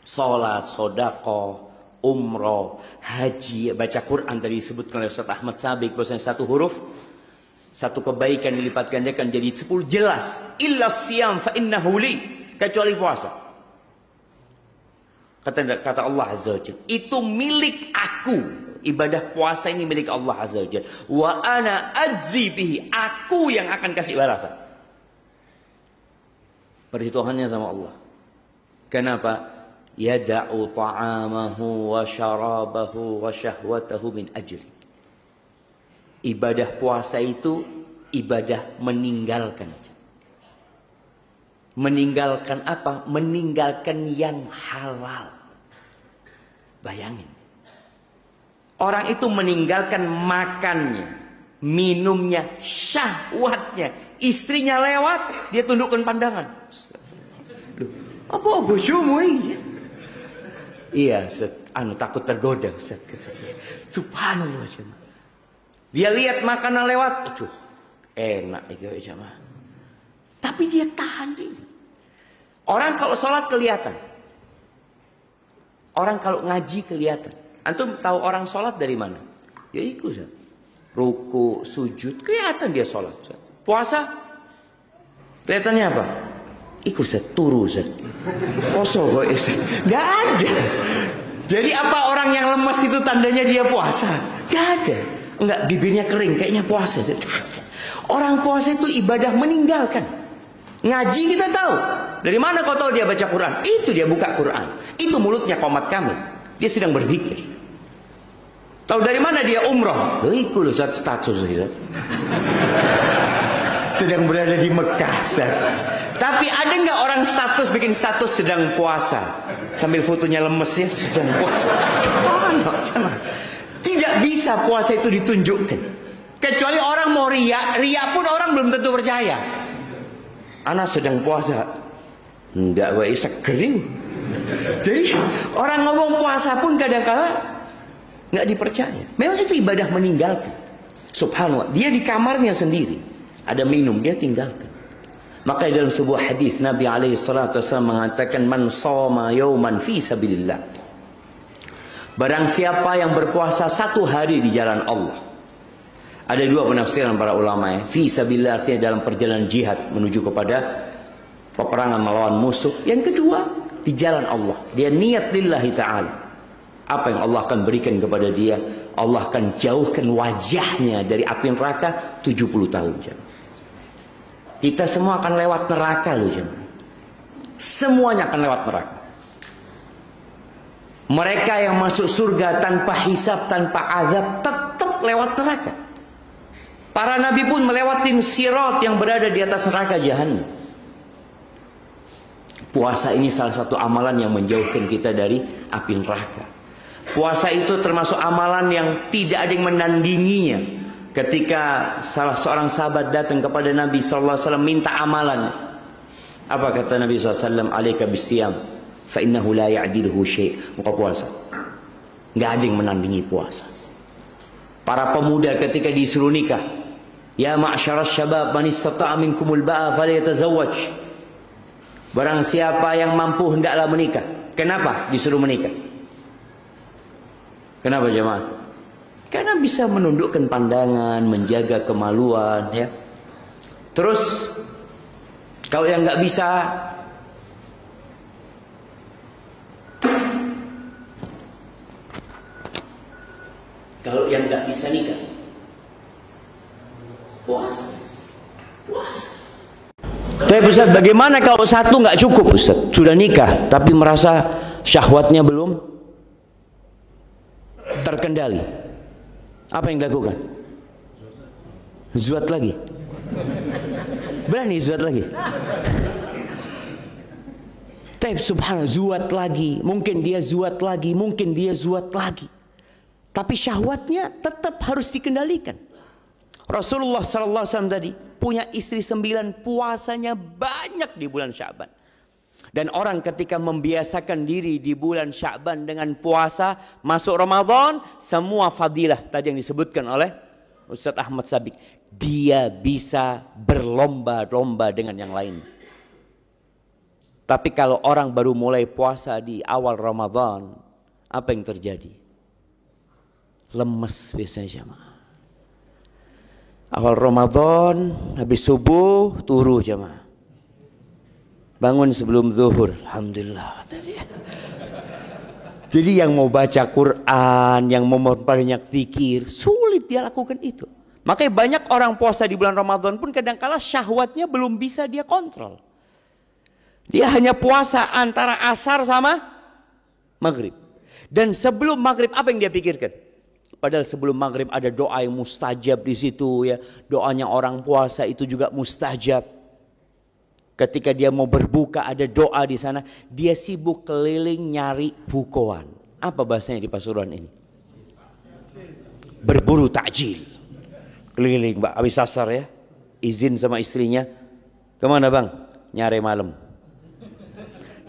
Salat, sedekah, umroh, haji, baca Quran tadi disebutkan oleh Ustaz Ahmad Sabik bahwasanya satu huruf, satu kebaikan dilipat gandakan jadi 10. Jelas, illa siyam fa innahu li, kecuali puasa. Kata Allah Azza wa Jalla, itu milik aku. Ibadah puasa ini milik Allah Azza wa Jalla. Wa ana ajzi bihi, aku yang akan kasih balasan. Perhitungannya sama Allah. Kenapa? Yada'u ta'amahu wa syarabahu wa syahwatahu min ajli. Ibadah puasa itu ibadah meninggalkan. Meninggalkan apa? Meninggalkan yang halal. Bayangin. Orang itu meninggalkan makannya, minumnya, syahwatnya. Istrinya lewat, dia tundukkan pandangan. Loh, apa bojomu ini? Iya, takut tergoda. Subhanallah. Dia lihat makanan lewat, aduh, enak itu jemaah. Tapi dia tahan diri. Orang kalau sholat kelihatan. Orang kalau ngaji kelihatan. Antum tahu orang sholat dari mana? Ya ikut. Ruku, sujud, kelihatan dia sholat. Puasa, kelihatannya apa? Ikut turu poso kok nggak ada. Jadi apa orang yang lemes itu tandanya dia puasa? Nggak ada. Enggak, bibirnya kering, kayaknya puasa. Orang puasa itu ibadah meninggalkan. Ngaji kita tahu. Dari mana kau tahu dia baca Quran? Itu dia buka Quran. Itu mulutnya qomat kami. Dia sedang berzikir. Tahu dari mana dia umroh? Loh, itu loh status gitu. Sedang berada di Mekah. Tapi ada nggak orang status bikin status sedang puasa? Sambil fotonya lemes ya, sedang puasa. Jangan. Tidak bisa puasa itu ditunjukkan. Kecuali orang mau riya. Riya pun orang belum tentu percaya. Anak sedang puasa. Enggak, wah segering. Jadi orang ngomong puasa pun kadang-kala nggak dipercaya. Memang itu ibadah meninggalkan. Subhanallah. Dia di kamarnya sendiri. Ada minum, dia tinggalkan. Maka dalam sebuah hadis Nabi SAW mengatakan, man shoma yawman fi sabilillah. Barang siapa yang berpuasa 1 hari di jalan Allah. Ada 2 penafsiran para ulama ya. Fi sabilillah artinya dalam perjalanan jihad menuju kepada peperangan melawan musuh. Yang kedua, di jalan Allah. Dia niat lillahi ta'ala. Apa yang Allah akan berikan kepada dia? Allah akan jauhkan wajahnya dari api neraka 70 tahun. Kita semua akan lewat neraka loh. Semuanya akan lewat neraka. Mereka yang masuk surga tanpa hisab, tanpa azab, tetap lewat neraka. Para nabi pun melewati sirat yang berada di atas neraka jahanam. Puasa ini salah satu amalan yang menjauhkan kita dari api neraka. Puasa itu termasuk amalan yang tidak ada yang menandinginya. Ketika salah seorang sahabat datang kepada Nabi SAW minta amalan. Apa kata Nabi SAW? Alaika bisiyam fa innahu la ya'diluhu syai'. Muka puasa. Nggak ada yang menandingi puasa. Para pemuda ketika disuruh nikah, ya ma'syaras syabab man istata'a minkumul ba'a falyatazawwaj. Barang siapa yang mampu hendaklah menikah. Kenapa disuruh menikah? Kenapa jemaah? Karena bisa menundukkan pandangan, menjaga kemaluan, ya. Terus kalau yang nggak bisa, nikah, puasa. Tapi Ustaz, bagaimana kalau satu nggak cukup Ustaz? Sudah nikah tapi merasa syahwatnya belum terkendali. Apa yang dilakukan? Zuat lagi. Berani zuat lagi. Tapi subhanallah, zuat lagi. Mungkin dia zuat lagi, mungkin dia zuat lagi. Tapi syahwatnya tetap harus dikendalikan. Rasulullah SAW tadi punya istri 9, puasanya banyak di bulan Sya'ban. Dan orang ketika membiasakan diri di bulan Sya'ban dengan puasa, masuk Ramadan, semua fadilah tadi yang disebutkan oleh Ustaz Ahmad Sabik, dia bisa berlomba-lomba dengan yang lain. Tapi kalau orang baru mulai puasa di awal Ramadan, apa yang terjadi? Lemes biasanya jamaah. Awal Ramadan, habis subuh, turu jamaah. Bangun sebelum zuhur, alhamdulillah kata dia. Jadi yang mau baca Quran, yang mau memperbanyak zikir, sulit dia lakukan itu. Makanya banyak orang puasa di bulan Ramadan pun kadang-kala syahwatnya belum bisa dia kontrol. Dia hanya puasa antara asar sama maghrib. Dan sebelum maghrib apa yang dia pikirkan? Padahal sebelum maghrib ada doa yang mustajab di situ, ya. Doanya orang puasa itu juga mustajab. Ketika dia mau berbuka ada doa di sana. Dia sibuk keliling nyari bukoan. Apa bahasanya di Pasuruan ini? Berburu takjil. Keliling Mbak, habis asar ya. Izin sama istrinya. Kemana bang? Nyari malam.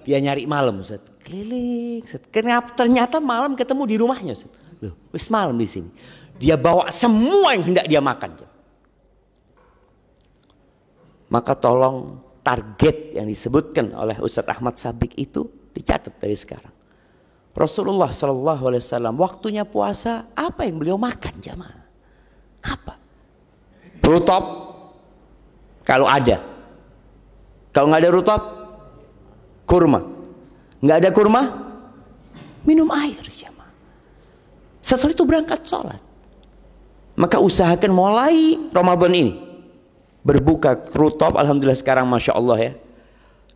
Dia nyari malam, Ustaz. Keliling, Ustaz. Kenapa ternyata malam ketemu di rumahnya, Ustaz. Loh, wis malam di sini. Dia bawa semua yang hendak dia makan. Maka tolong target yang disebutkan oleh Ustaz Ahmad Sabik itu dicatat dari sekarang. Rasulullah SAW waktunya puasa, apa yang beliau makan jamaah? Apa? Rutop kalau ada. Kalau nggak ada rutop, kurma. Nggak ada kurma, minum air jamaah. Setelah itu berangkat sholat. Maka usahakan mulai Ramadan ini berbuka rutop. Alhamdulillah sekarang Masya Allah ya.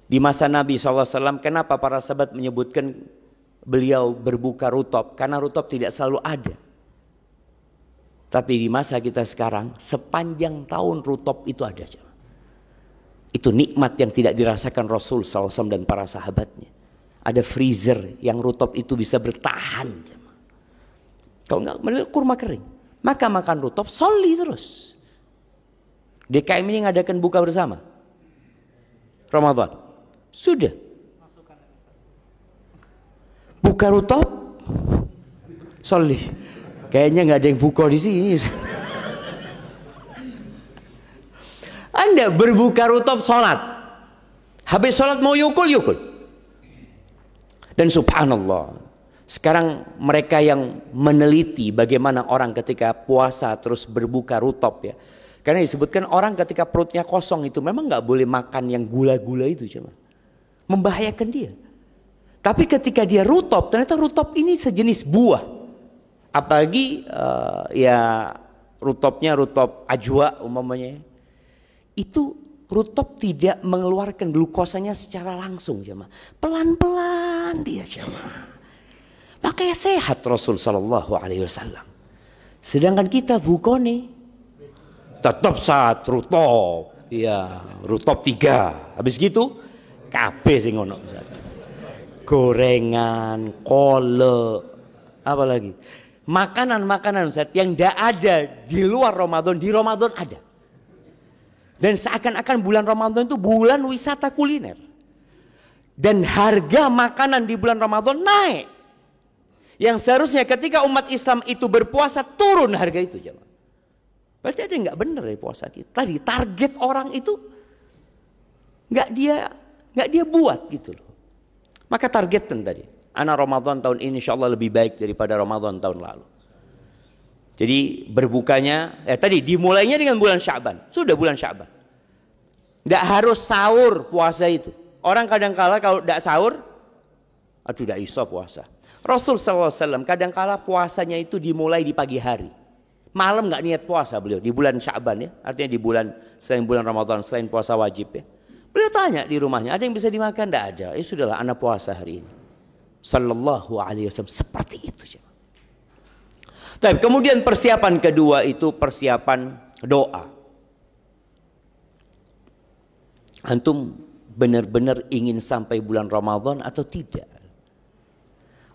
Di masa Nabi SAW, kenapa para sahabat menyebutkan beliau berbuka rutop? Karena rutop tidak selalu ada. Tapi di masa kita sekarang, sepanjang tahun rutop itu ada. Itu nikmat yang tidak dirasakan Rasul SAW dan para sahabatnya. Ada freezer yang rutop itu bisa bertahan. Kalau enggak, kurma kering. Maka makan rutop, soli terus. DKM ini ngadakan buka bersama Ramadan. Sudah. Buka rutop, soli. Kayaknya nggak ada yang buka di sini. Anda berbuka rutop, sholat. Habis sholat mau yukul. Dan subhanallah. Sekarang mereka yang meneliti bagaimana orang ketika puasa terus berbuka rutop ya. Karena disebutkan orang ketika perutnya kosong itu memang nggak boleh makan yang gula-gula itu cuma. Membahayakan dia. Tapi ketika dia rutop, ternyata rutop ini sejenis buah. Apalagi ya rutopnya rutop ajwa umpamanya. Itu rutop tidak mengeluarkan glukosanya secara langsung jemaah. Pelan-pelan dia jemaah. Makanya sehat Rasul Sallallahu Alaihi Wasallam. Sedangkan kita bukoni tetap saat rutop, ya rutop 3. Habis gitu, kabeh sing ngono. Gorengan, kole, apa lagi? Makanan-makanan Ustaz yang tidak ada di luar Ramadan, di Ramadan ada. Dan seakan-akan bulan Ramadan itu bulan wisata kuliner. Dan harga makanan di bulan Ramadan naik. Yang seharusnya ketika umat Islam itu berpuasa turun harga itu jemaah. Berarti ada yang nggak benar ya puasa kita. Tadi target orang itu nggak dia buat gitu loh. Maka targetkan tadi. Anak Ramadan tahun ini insya Allah lebih baik daripada Ramadan tahun lalu. Jadi berbukanya, tadi dimulainya dengan bulan Sya'ban. Sudah bulan Sya'ban. Tidak harus sahur puasa itu. Orang kadang-kala kalau tidak sahur, aduh tidak iso puasa. Rasul SAW kadang-kala puasanya itu dimulai di pagi hari. Malam nggak niat puasa beliau di bulan Sya'ban ya. Artinya di bulan selain bulan Ramadan, selain puasa wajib ya. Beliau tanya di rumahnya, ada yang bisa dimakan? Tidak ada. Sudahlah, anak puasa hari ini. Sallallahu alaihi wasallam, seperti itu. Tapi kemudian persiapan kedua itu persiapan doa. Antum benar-benar ingin sampai bulan Ramadan atau tidak?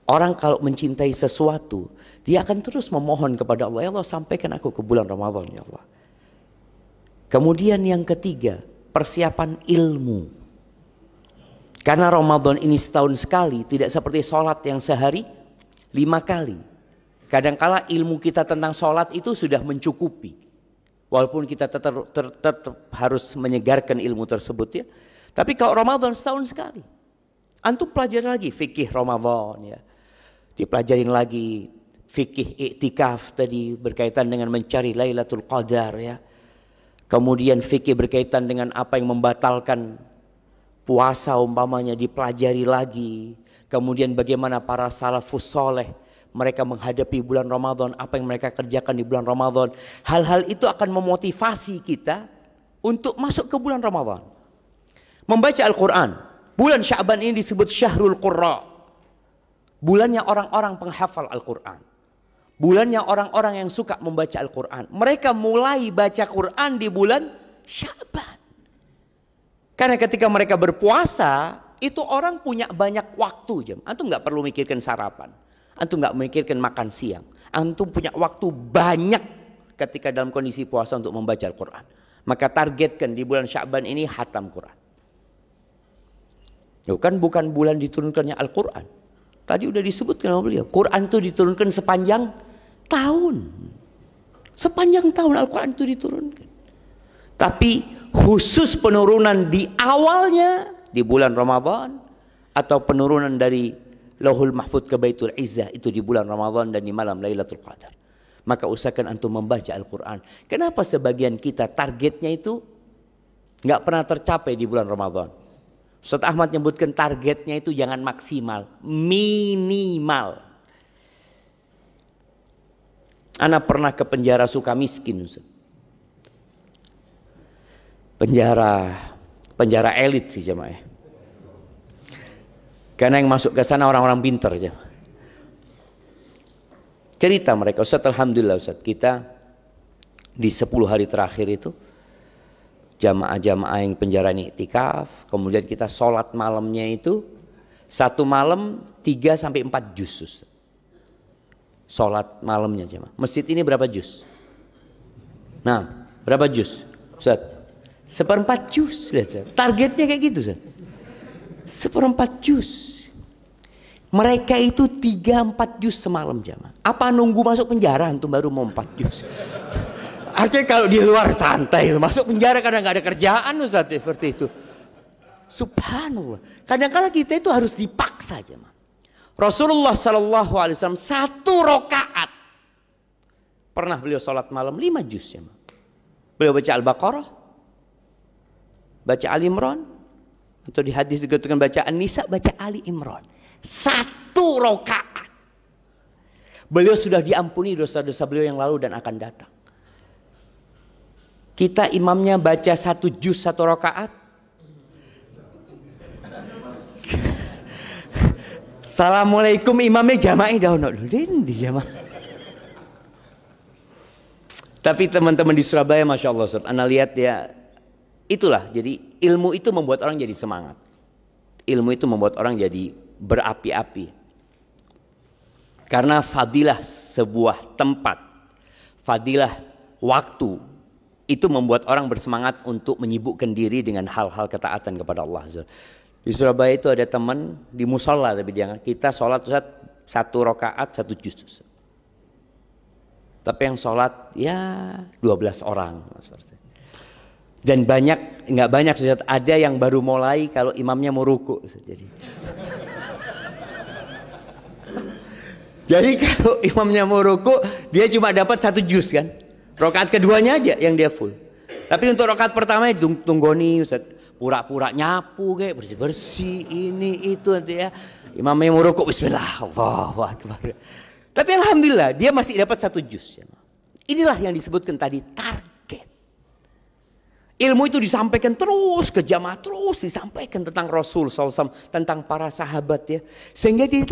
Orang kalau mencintai sesuatu, dia akan terus memohon kepada Allah, ya Allah sampaikan aku ke bulan Ramadan ya Allah. Kemudian yang ketiga, persiapan ilmu. Karena Ramadan ini setahun sekali, tidak seperti sholat yang sehari 5 kali. Kadangkala ilmu kita tentang sholat itu sudah mencukupi. Walaupun kita tetap harus menyegarkan ilmu tersebut ya. Tapi kalau Ramadan setahun sekali. Antum pelajari lagi fikih Ramadan ya. Dipelajarin lagi fikih iktikaf tadi berkaitan dengan mencari Lailatul Qadar ya. Kemudian fikih berkaitan dengan apa yang membatalkan puasa umpamanya dipelajari lagi. Kemudian bagaimana para salafus soleh mereka menghadapi bulan Ramadan, apa yang mereka kerjakan di bulan Ramadan. Hal-hal itu akan memotivasi kita untuk masuk ke bulan Ramadan. Membaca Al-Quran. Bulan Sya'ban ini disebut Syahrul Qurra. Bulannya orang-orang penghafal Al-Quran. Bulannya orang-orang yang suka membaca Al-Quran. Mereka mulai baca Quran di bulan Sya'ban. Karena ketika mereka berpuasa, itu orang punya banyak waktu. Antum nggak perlu mikirkan sarapan. Antum nggak memikirkan makan siang. Antum punya waktu banyak ketika dalam kondisi puasa untuk membaca Al-Quran. Maka targetkan di bulan Sya'ban ini hatam Quran. Kan bukan bulan diturunkannya Al-Quran. Tadi udah disebutkan sama beliau. Quran itu diturunkan sepanjang tahun. Sepanjang tahun Al-Quran itu diturunkan. Tapi khusus penurunan di awalnya di bulan Ramadan atau penurunan dari Lauhul Mahfud ke Baitul Izzah itu di bulan Ramadan dan di malam Lailatul Qadar. Maka usahakan antum membaca Al-Quran. Kenapa sebagian kita targetnya itu nggak pernah tercapai di bulan Ramadan? Ustaz Ahmad menyebutkan targetnya itu jangan maksimal, minimal. Ana pernah ke penjara Sukamiskin, Ustaz. Penjara elit sih jemaah. Karena yang masuk ke sana orang-orang pintar aja. Cerita mereka, Ustaz, alhamdulillah Ustaz, kita di 10 hari terakhir itu jamaah-jamaah yang penjara ini iktikaf, kemudian kita sholat malamnya itu satu malam 3-4 juz. Ustaz. Sholat malamnya jemaah. Masjid ini berapa juz? Nah, berapa juz? Ustaz, 1/4 juz. Targetnya kayak gitu Ustaz. 1/4 juz. Mereka itu 3-4 juz semalam jamaah. Apa nunggu masuk penjara antum baru mau 4 juz? Artinya kalau di luar santai, masuk penjara karena nggak ada kerjaan Ustaz seperti itu. Subhanallah. Kadang-kadang kita itu harus dipaksa jamaah. Rasulullah SAW 1 rakaat pernah beliau sholat malam 5 juz jamaah. Beliau baca Al-Baqarah, baca Ali Imran, atau di hadis dikatakan baca An-Nisa, baca Ali Imran. 1 rakaat. Beliau sudah diampuni dosa-dosa beliau yang lalu dan akan datang. Kita imamnya baca 1 juz 1 rakaat. Assalamualaikum imamnya jamaah di jamaah. Tapi teman-teman di Surabaya Masya Allah Ustaz, Anda lihat ya, itulah jadi ilmu itu membuat orang jadi semangat. Ilmu itu membuat orang jadi berapi-api. Karena fadilah sebuah tempat, fadilah waktu, itu membuat orang bersemangat untuk menyibukkan diri dengan hal-hal ketaatan kepada Allah. Di Surabaya itu ada teman di musola, tapi jangan kita sholat Ustaz 1 rakaat 1 juz. Tapi yang sholat ya 12 orang. Dan nggak banyak Ustaz, ada yang baru mulai kalau imamnya mau ruku. Jadi Jadi kalau imamnya mau rukuk, dia cuma dapat 1 juz kan. Rakaat keduanya aja yang dia full. Tapi untuk rakaat pertama tunggoni Ustaz, pura-pura nyapu kayak bersih-bersih ini itu nanti ya. Imamnya mau rukuk, bismillah, Allahu akbar. Tapi alhamdulillah dia masih dapat 1 juz. Inilah yang disebutkan tadi target. Ilmu itu disampaikan terus ke jamaah, terus disampaikan tentang Rasul SAW, tentang para sahabat ya, sehingga dia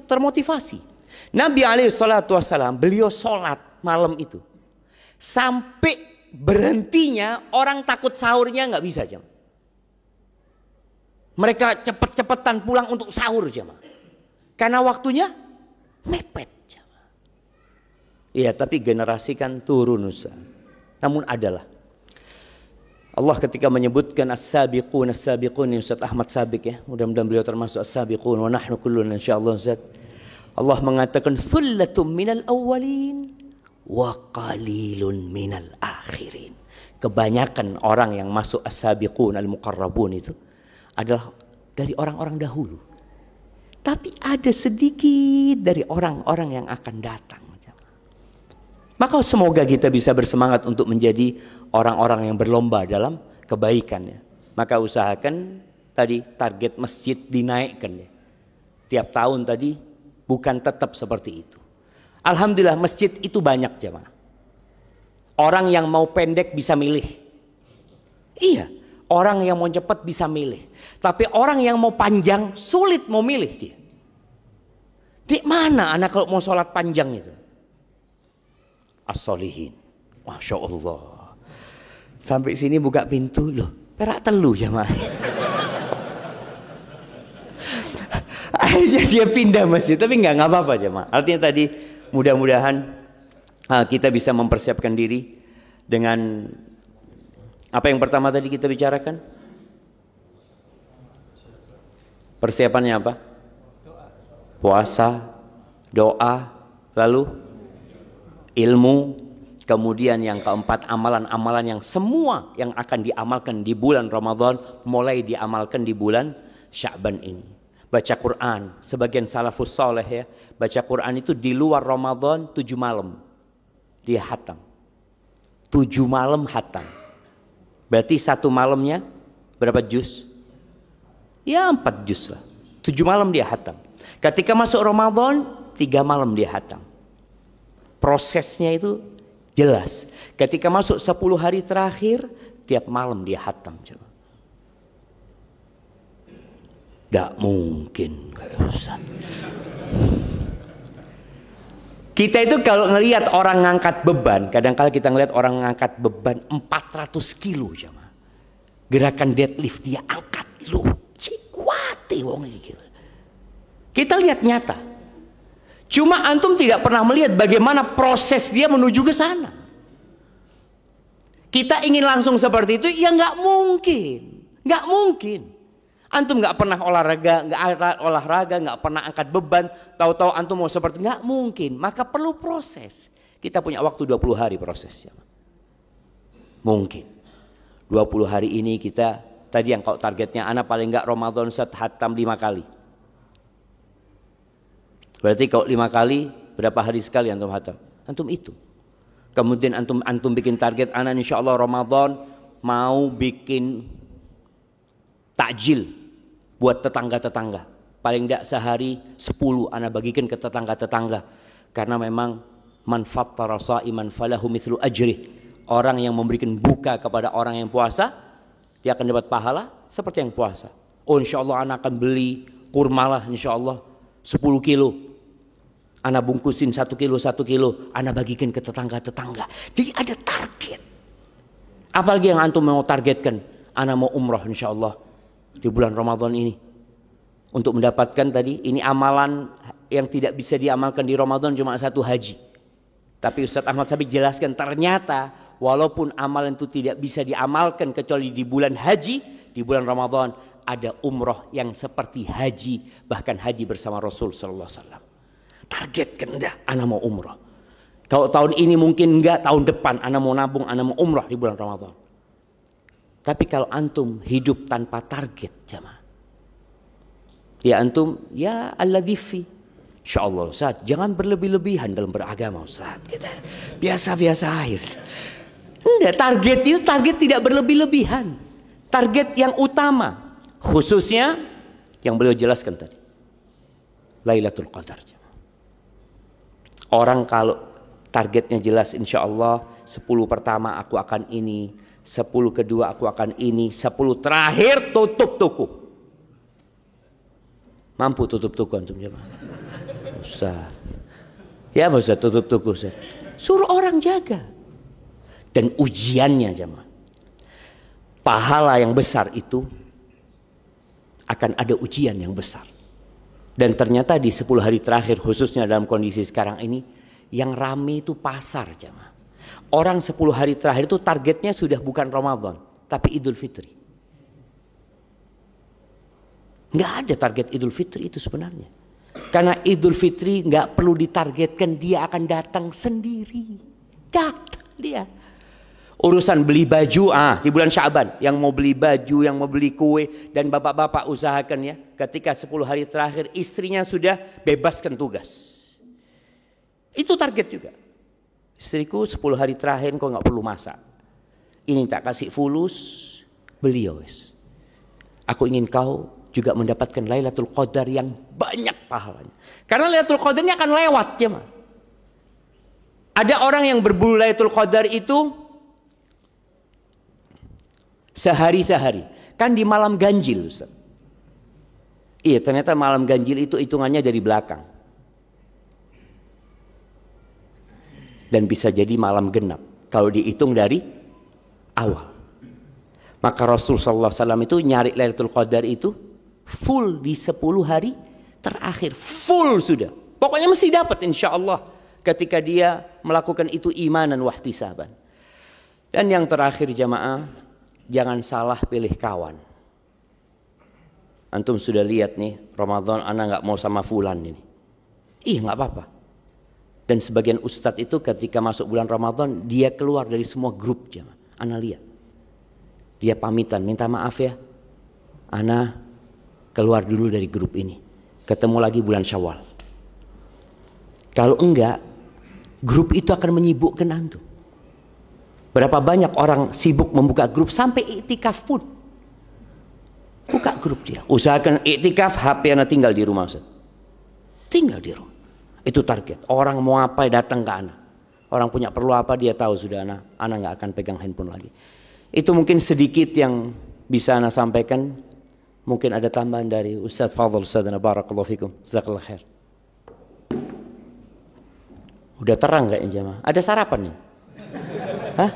termotivasi. Nabi SAW beliau sholat malam itu sampai berhentinya orang takut sahurnya nggak bisa jam. Mereka cepet-cepetan pulang untuk sahur jamaah, karena waktunya mepet jamaah. Iya, tapi generasi kan turun Ustaz. Namun adalah Allah ketika menyebutkan as-sabiqun Ustaz Ahmad Sabiq ya, mudah-mudahan beliau termasuk as-sabiqun wa nahnu kullun insyaallah Ustaz. Allah mengatakan thullatum minal awwalin wa qalilun minal akhirin. Kebanyakan orang yang masuk as-sabiqun al-muqarrabun itu adalah dari orang-orang dahulu. Tapi ada sedikit dari orang-orang yang akan datang. Maka semoga kita bisa bersemangat untuk menjadi orang-orang yang berlomba dalam kebaikan ya. Maka usahakan tadi target masjid dinaikkan ya. Tiap tahun tadi bukan tetap seperti itu. Alhamdulillah masjid itu banyak jemaah. Orang yang mau pendek bisa milih. Iya, orang yang mau cepat bisa milih. Tapi orang yang mau panjang sulit mau milih dia. Di mana anak kalau mau sholat panjang itu? As-solihin. Masya Allah. Sampai sini buka pintu loh. Perak telu jemaah. Akhirnya dia pindah masjid. Tapi nggak apa-apa jemaah. Artinya tadi mudah-mudahan kita bisa mempersiapkan diri dengan apa yang pertama tadi kita bicarakan. Persiapannya apa? Puasa, doa, lalu ilmu, kemudian yang keempat amalan-amalan yang semua yang akan diamalkan di bulan Ramadan mulai diamalkan di bulan Sya'ban ini. Baca Quran, sebagian salafus saleh ya, baca Quran itu di luar Ramadan 7 malam dia hatam. 7 malam hatam. Berarti 1 malamnya berapa juz? Ya 4 juz lah. 7 malam dia hatam. Ketika masuk Ramadan 3 malam dia hatam. Prosesnya itu jelas. Ketika masuk 10 hari terakhir, tiap malam dia hatam. Tidak mungkin. Kita itu kalau ngelihat orang ngangkat beban, kadang-kala kita ngelihat orang ngangkat beban 400 kilo. Gerakan deadlift dia angkat. Loh, kuati wong iki. Kita lihat nyata. Cuma antum tidak pernah melihat bagaimana proses dia menuju ke sana. Kita ingin langsung seperti itu, ya nggak mungkin, nggak mungkin. Antum nggak pernah olahraga, nggak pernah angkat beban, tahu-tahu antum mau seperti nggak mungkin. Maka perlu proses. Kita punya waktu 20 hari prosesnya. Mungkin 20 hari ini kita tadi yang kalau targetnya anak paling nggak Ramadan hatam 5 kali. Berarti kalau 5 kali berapa hari sekali antum hatam? Antum itu. Kemudian antum bikin target anak insya Allah Ramadan mau bikin takjil buat tetangga-tetangga. Paling tidak sehari 10 anak bagikan ke tetangga-tetangga. Karena memang man fattara sha'iman falahu mithlu ajrih. Orang yang memberikan buka kepada orang yang puasa, dia akan dapat pahala seperti yang puasa. Oh insya Allah anak akan beli kurma lah insya Allah 10 kilo. Anak bungkusin 1 kilo, anak bagikan ke tetangga-tetangga. Jadi ada target. Apalagi yang antum mau targetkan, anak mau umrah insya Allah di bulan Ramadan ini. Untuk mendapatkan tadi, ini amalan yang tidak bisa diamalkan di Ramadan cuma 1 haji. Tapi Ustaz Ahmad Sabiq jelaskan ternyata walaupun amalan itu tidak bisa diamalkan kecuali di bulan haji, di bulan Ramadan ada umrah yang seperti haji, bahkan haji bersama Rasul sallallahu alaihi wasallam. Targetkan dah, anak mau umrah. Kalau tahun ini mungkin enggak, tahun depan anak mau nabung, anak mau umrah di bulan Ramadan. Tapi kalau antum hidup tanpa target jamaah, ya antum ya alladhifi Insya Allah Ustaz, jangan berlebih-lebihan dalam beragama Ustaz. Kita biasa-biasa aja. Enggak, target itu target tidak berlebih-lebihan. Target yang utama, khususnya yang beliau jelaskan tadi, Lailatul Qadar. Orang kalau targetnya jelas, insya Allah 10 pertama aku akan ini, 10 kedua aku akan ini, 10 terakhir tutup toko. Mampu tutup toko antum jemaah? Ustaz. Ya Ustaz, tutup toko Ustaz. Suruh orang jaga. Dan ujiannya jemaah, pahala yang besar itu akan ada ujian yang besar. Dan ternyata di 10 hari terakhir, khususnya dalam kondisi sekarang ini, yang rame itu pasar jemaah. Orang 10 hari terakhir itu targetnya sudah bukan Ramadan, tapi Idul Fitri. Nggak ada target Idul Fitri itu sebenarnya. Karena Idul Fitri nggak perlu ditargetkan, dia akan datang sendiri. Datang dia. Urusan beli baju, di bulan Sya'ban, yang mau beli baju, yang mau beli kue, dan bapak-bapak usahakan ya, ketika 10 hari terakhir istrinya sudah bebaskan tugas. Itu target juga. Istriku 10 hari terakhir kau nggak perlu masak. Ini tak kasih fulus, beli wes. Aku ingin kau juga mendapatkan Lailatul Qadar yang banyak pahalanya. Karena Lailatul Qadar ini akan lewat ya, Ma. Ada orang yang berburu Lailatul Qadar itu sehari-sehari. Kan di malam ganjil Ustaz. Iya, ternyata malam ganjil itu hitungannya dari belakang. Dan bisa jadi malam genap kalau dihitung dari awal. Maka Rasul sallallahu alaihi wasallam itu nyari Lailatul Qadar itu full di 10 hari terakhir. Full sudah. Pokoknya mesti dapat insyaallah ketika dia melakukan itu imanan wa ihtisaban. Dan yang terakhir jamaah, jangan salah pilih kawan. Antum sudah lihat nih, Ramadan ana nggak mau sama fulan ini. Nggak apa-apa. Dan sebagian ustadz itu ketika masuk bulan Ramadan, dia keluar dari semua grup jamaah. Ana lihat. Dia pamitan, minta maaf ya. Ana keluar dulu dari grup ini. Ketemu lagi bulan Syawal. Kalau enggak, grup itu akan menyibukkan antum. Berapa banyak orang sibuk membuka grup sampai iktikaf pun. Buka grup dia. Usahakan iktikaf, HP anak tinggal di rumah Ustaz. Tinggal di rumah. Itu target. Orang mau apa datang ke anak. Orang punya perlu apa dia tahu sudah anak nggak akan pegang handphone lagi. Itu mungkin sedikit yang bisa anak sampaikan. Mungkin ada tambahan dari Ustaz Fadl, Ustaz barakallahu fikum. Jazakallahu khair. Udah terang kayaknya jemaah. Ada sarapan nih? Hah?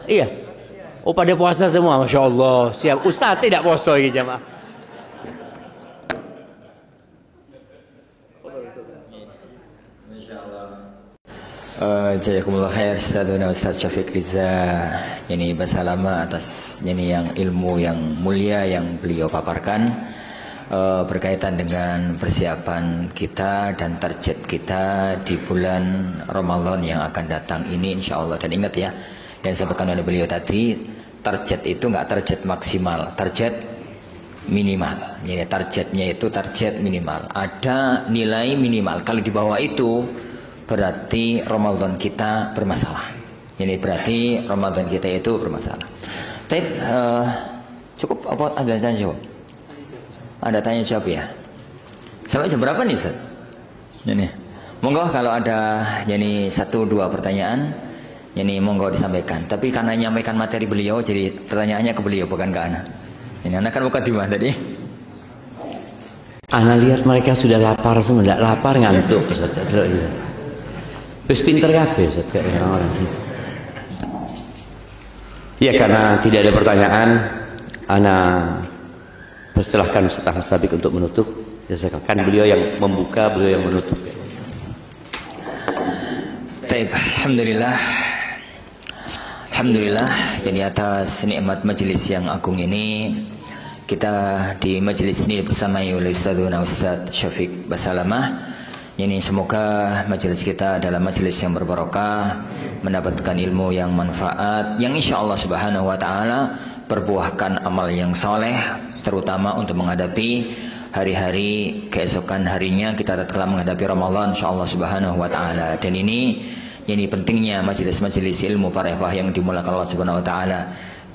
Iya. Oh pada puasa semua, masya Allah. Siap. Ustaz tidak puasa ini jemaah. Jazakumullah khair Ustadzuna Ustadz Syafiq Riza. Ini basalama atas yang ilmu yang mulia yang beliau paparkan berkaitan dengan persiapan kita dan target kita di bulan Ramadan yang akan datang ini insya Allah. Dan ingat ya, yang disampaikan oleh beliau tadi, target itu nggak target maksimal, target minimal. Jadi targetnya itu target minimal, ada nilai minimal. Kalau di bawah itu berarti Ramadan kita bermasalah. Ini berarti Ramadan kita itu bermasalah. Tapi cukup apa ada tanya jawab? Ada tanya jawab ya. Sampai jam berapa nih Ustaz? Ini. Monggo kalau ada 1-2 pertanyaan, ini monggo disampaikan. Tapi karena nyampaikan materi beliau, jadi pertanyaannya ke beliau bukan ke ana. Ini anak kan bukan di mana tadi? Ana lihat mereka sudah lapar semua, tidak lapar ngantuk Ustaz. Terus pinter kabeh Ustaz kayak orang-orang sih. Ya karena tidak ada pertanyaan, ana persilahkan Ustaz Sabik untuk menutup. Kan beliau yang membuka, beliau yang menutup. Baik, alhamdulillah. Alhamdulillah, jadi atas nikmat majelis yang agung ini, kita di majelis ini bersamai oleh Ustadzuna Ustadz Syafiq Basalamah. Ini semoga majelis kita adalah majelis yang berbarokah, mendapatkan ilmu yang manfaat, yang insya Allah subhanahu wa ta'ala berbuahkan amal yang soleh, terutama untuk menghadapi hari-hari keesokan harinya kita telah menghadapi Ramadan insyaallah subhanahu wa ta'ala. Dan ini pentingnya majelis-majelis ilmu para ikhwah yang dimulakan Allah subhanahu wa ta'ala.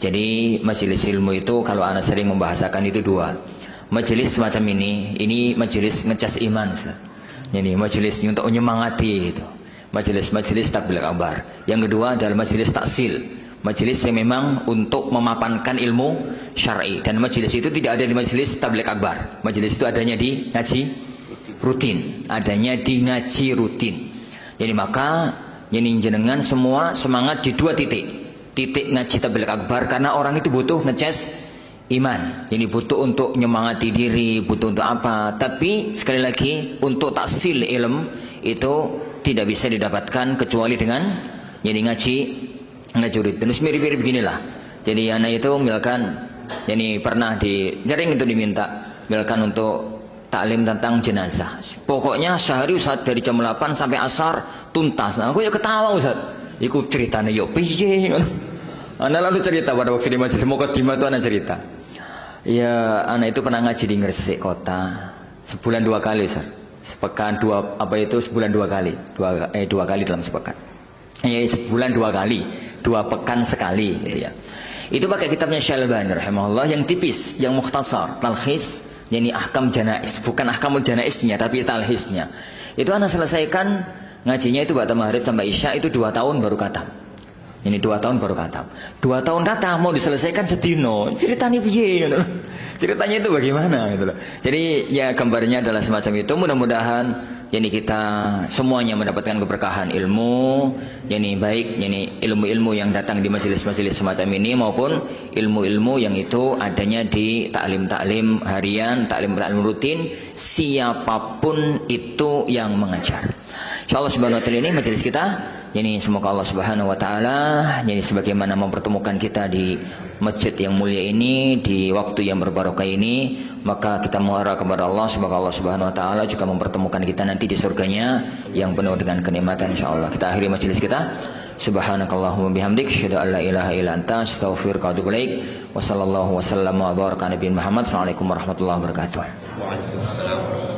Jadi majelis ilmu itu kalau ana sering membahasakan itu dua. Majelis semacam ini majelis ngecas iman Ustaz. Jadi majelis untuk menyemangati itu. Majelis-majelis takbil akbar. Yang kedua adalah majelis taksil. Majelis yang memang untuk memapankan ilmu syar'i, dan majelis itu tidak ada di majelis tabligh akbar. Majelis itu adanya di ngaji rutin, adanya di ngaji rutin. Jadi maka ini jenengan semua semangat di dua titik. Titik ngaji tabligh akbar karena orang itu butuh ngecas iman. Jadi butuh untuk nyemangati diri, butuh untuk apa? Tapi sekali lagi untuk taksil ilmu itu tidak bisa didapatkan kecuali dengan jadi ngaji ngajurit. Terus mirip-mirip beginilah. Jadi anak itu misalkan ini pernah jaring itu diminta misalkan untuk taklim tentang jenazah. Pokoknya sehari Ustaz dari jam 8 sampai asar tuntas. Nah, aku ya ketawa Ustaz. Iku ceritanya yuk piye ngono. Anak lalu cerita pada waktu di majelis mukadimah itu anak cerita. Ya anak itu pernah ngaji di Gresik kota sebulan 2 kali Ustaz. Sepekan sebulan 2 kali. Dua kali dalam sepekan. Ya sebulan 2 kali. 2 pekan sekali gitu ya. Itu pakai kitabnya Syalbani rahimahullah yang tipis, yang mukhtasar, talkhis, yakni ahkam janais, bukan ahkamul janaisnya tapi talkhisnya. Itu ana selesaikan ngajinya itu ba'da maghrib sampai isya itu 2 tahun baru khatam. Ini 2 tahun baru khatam. 2 tahun khatam mau diselesaikan sedino. Ceritanya piye gitu. Ceritanya itu bagaimana gitu loh. Jadi ya gambarnya adalah semacam itu. Mudah-mudahan jadi kita semuanya mendapatkan keberkahan ilmu, yani baik yani ilmu-ilmu yang datang di majelis-majelis semacam ini maupun ilmu-ilmu yang itu adanya di taklim-taklim harian, taklim-taklim rutin siapapun itu yang mengajar. Insyaallah subhanahu wa ta'ala ini majelis kita. Yani semoga Allah subhanahu wa ta'ala yani sebagaimana mempertemukan kita di masjid yang mulia ini di waktu yang berbarokah ini, maka kita mengharap kepada Allah semoga Allah subhanahu wa ta'ala juga mempertemukan kita nanti di surganya yang penuh dengan kenikmatan insyaallah. Kita akhiri majelis kita. Subhanakallahumma bihamdik asyhadu an la ilaha illa anta astaghfiruka wa atubu ilaik. Wa sallallahu wa sallama wa baraka nabiyina Muhammad. Assalamualaikum warahmatullahi wabarakatuh. Waalaikumsalam.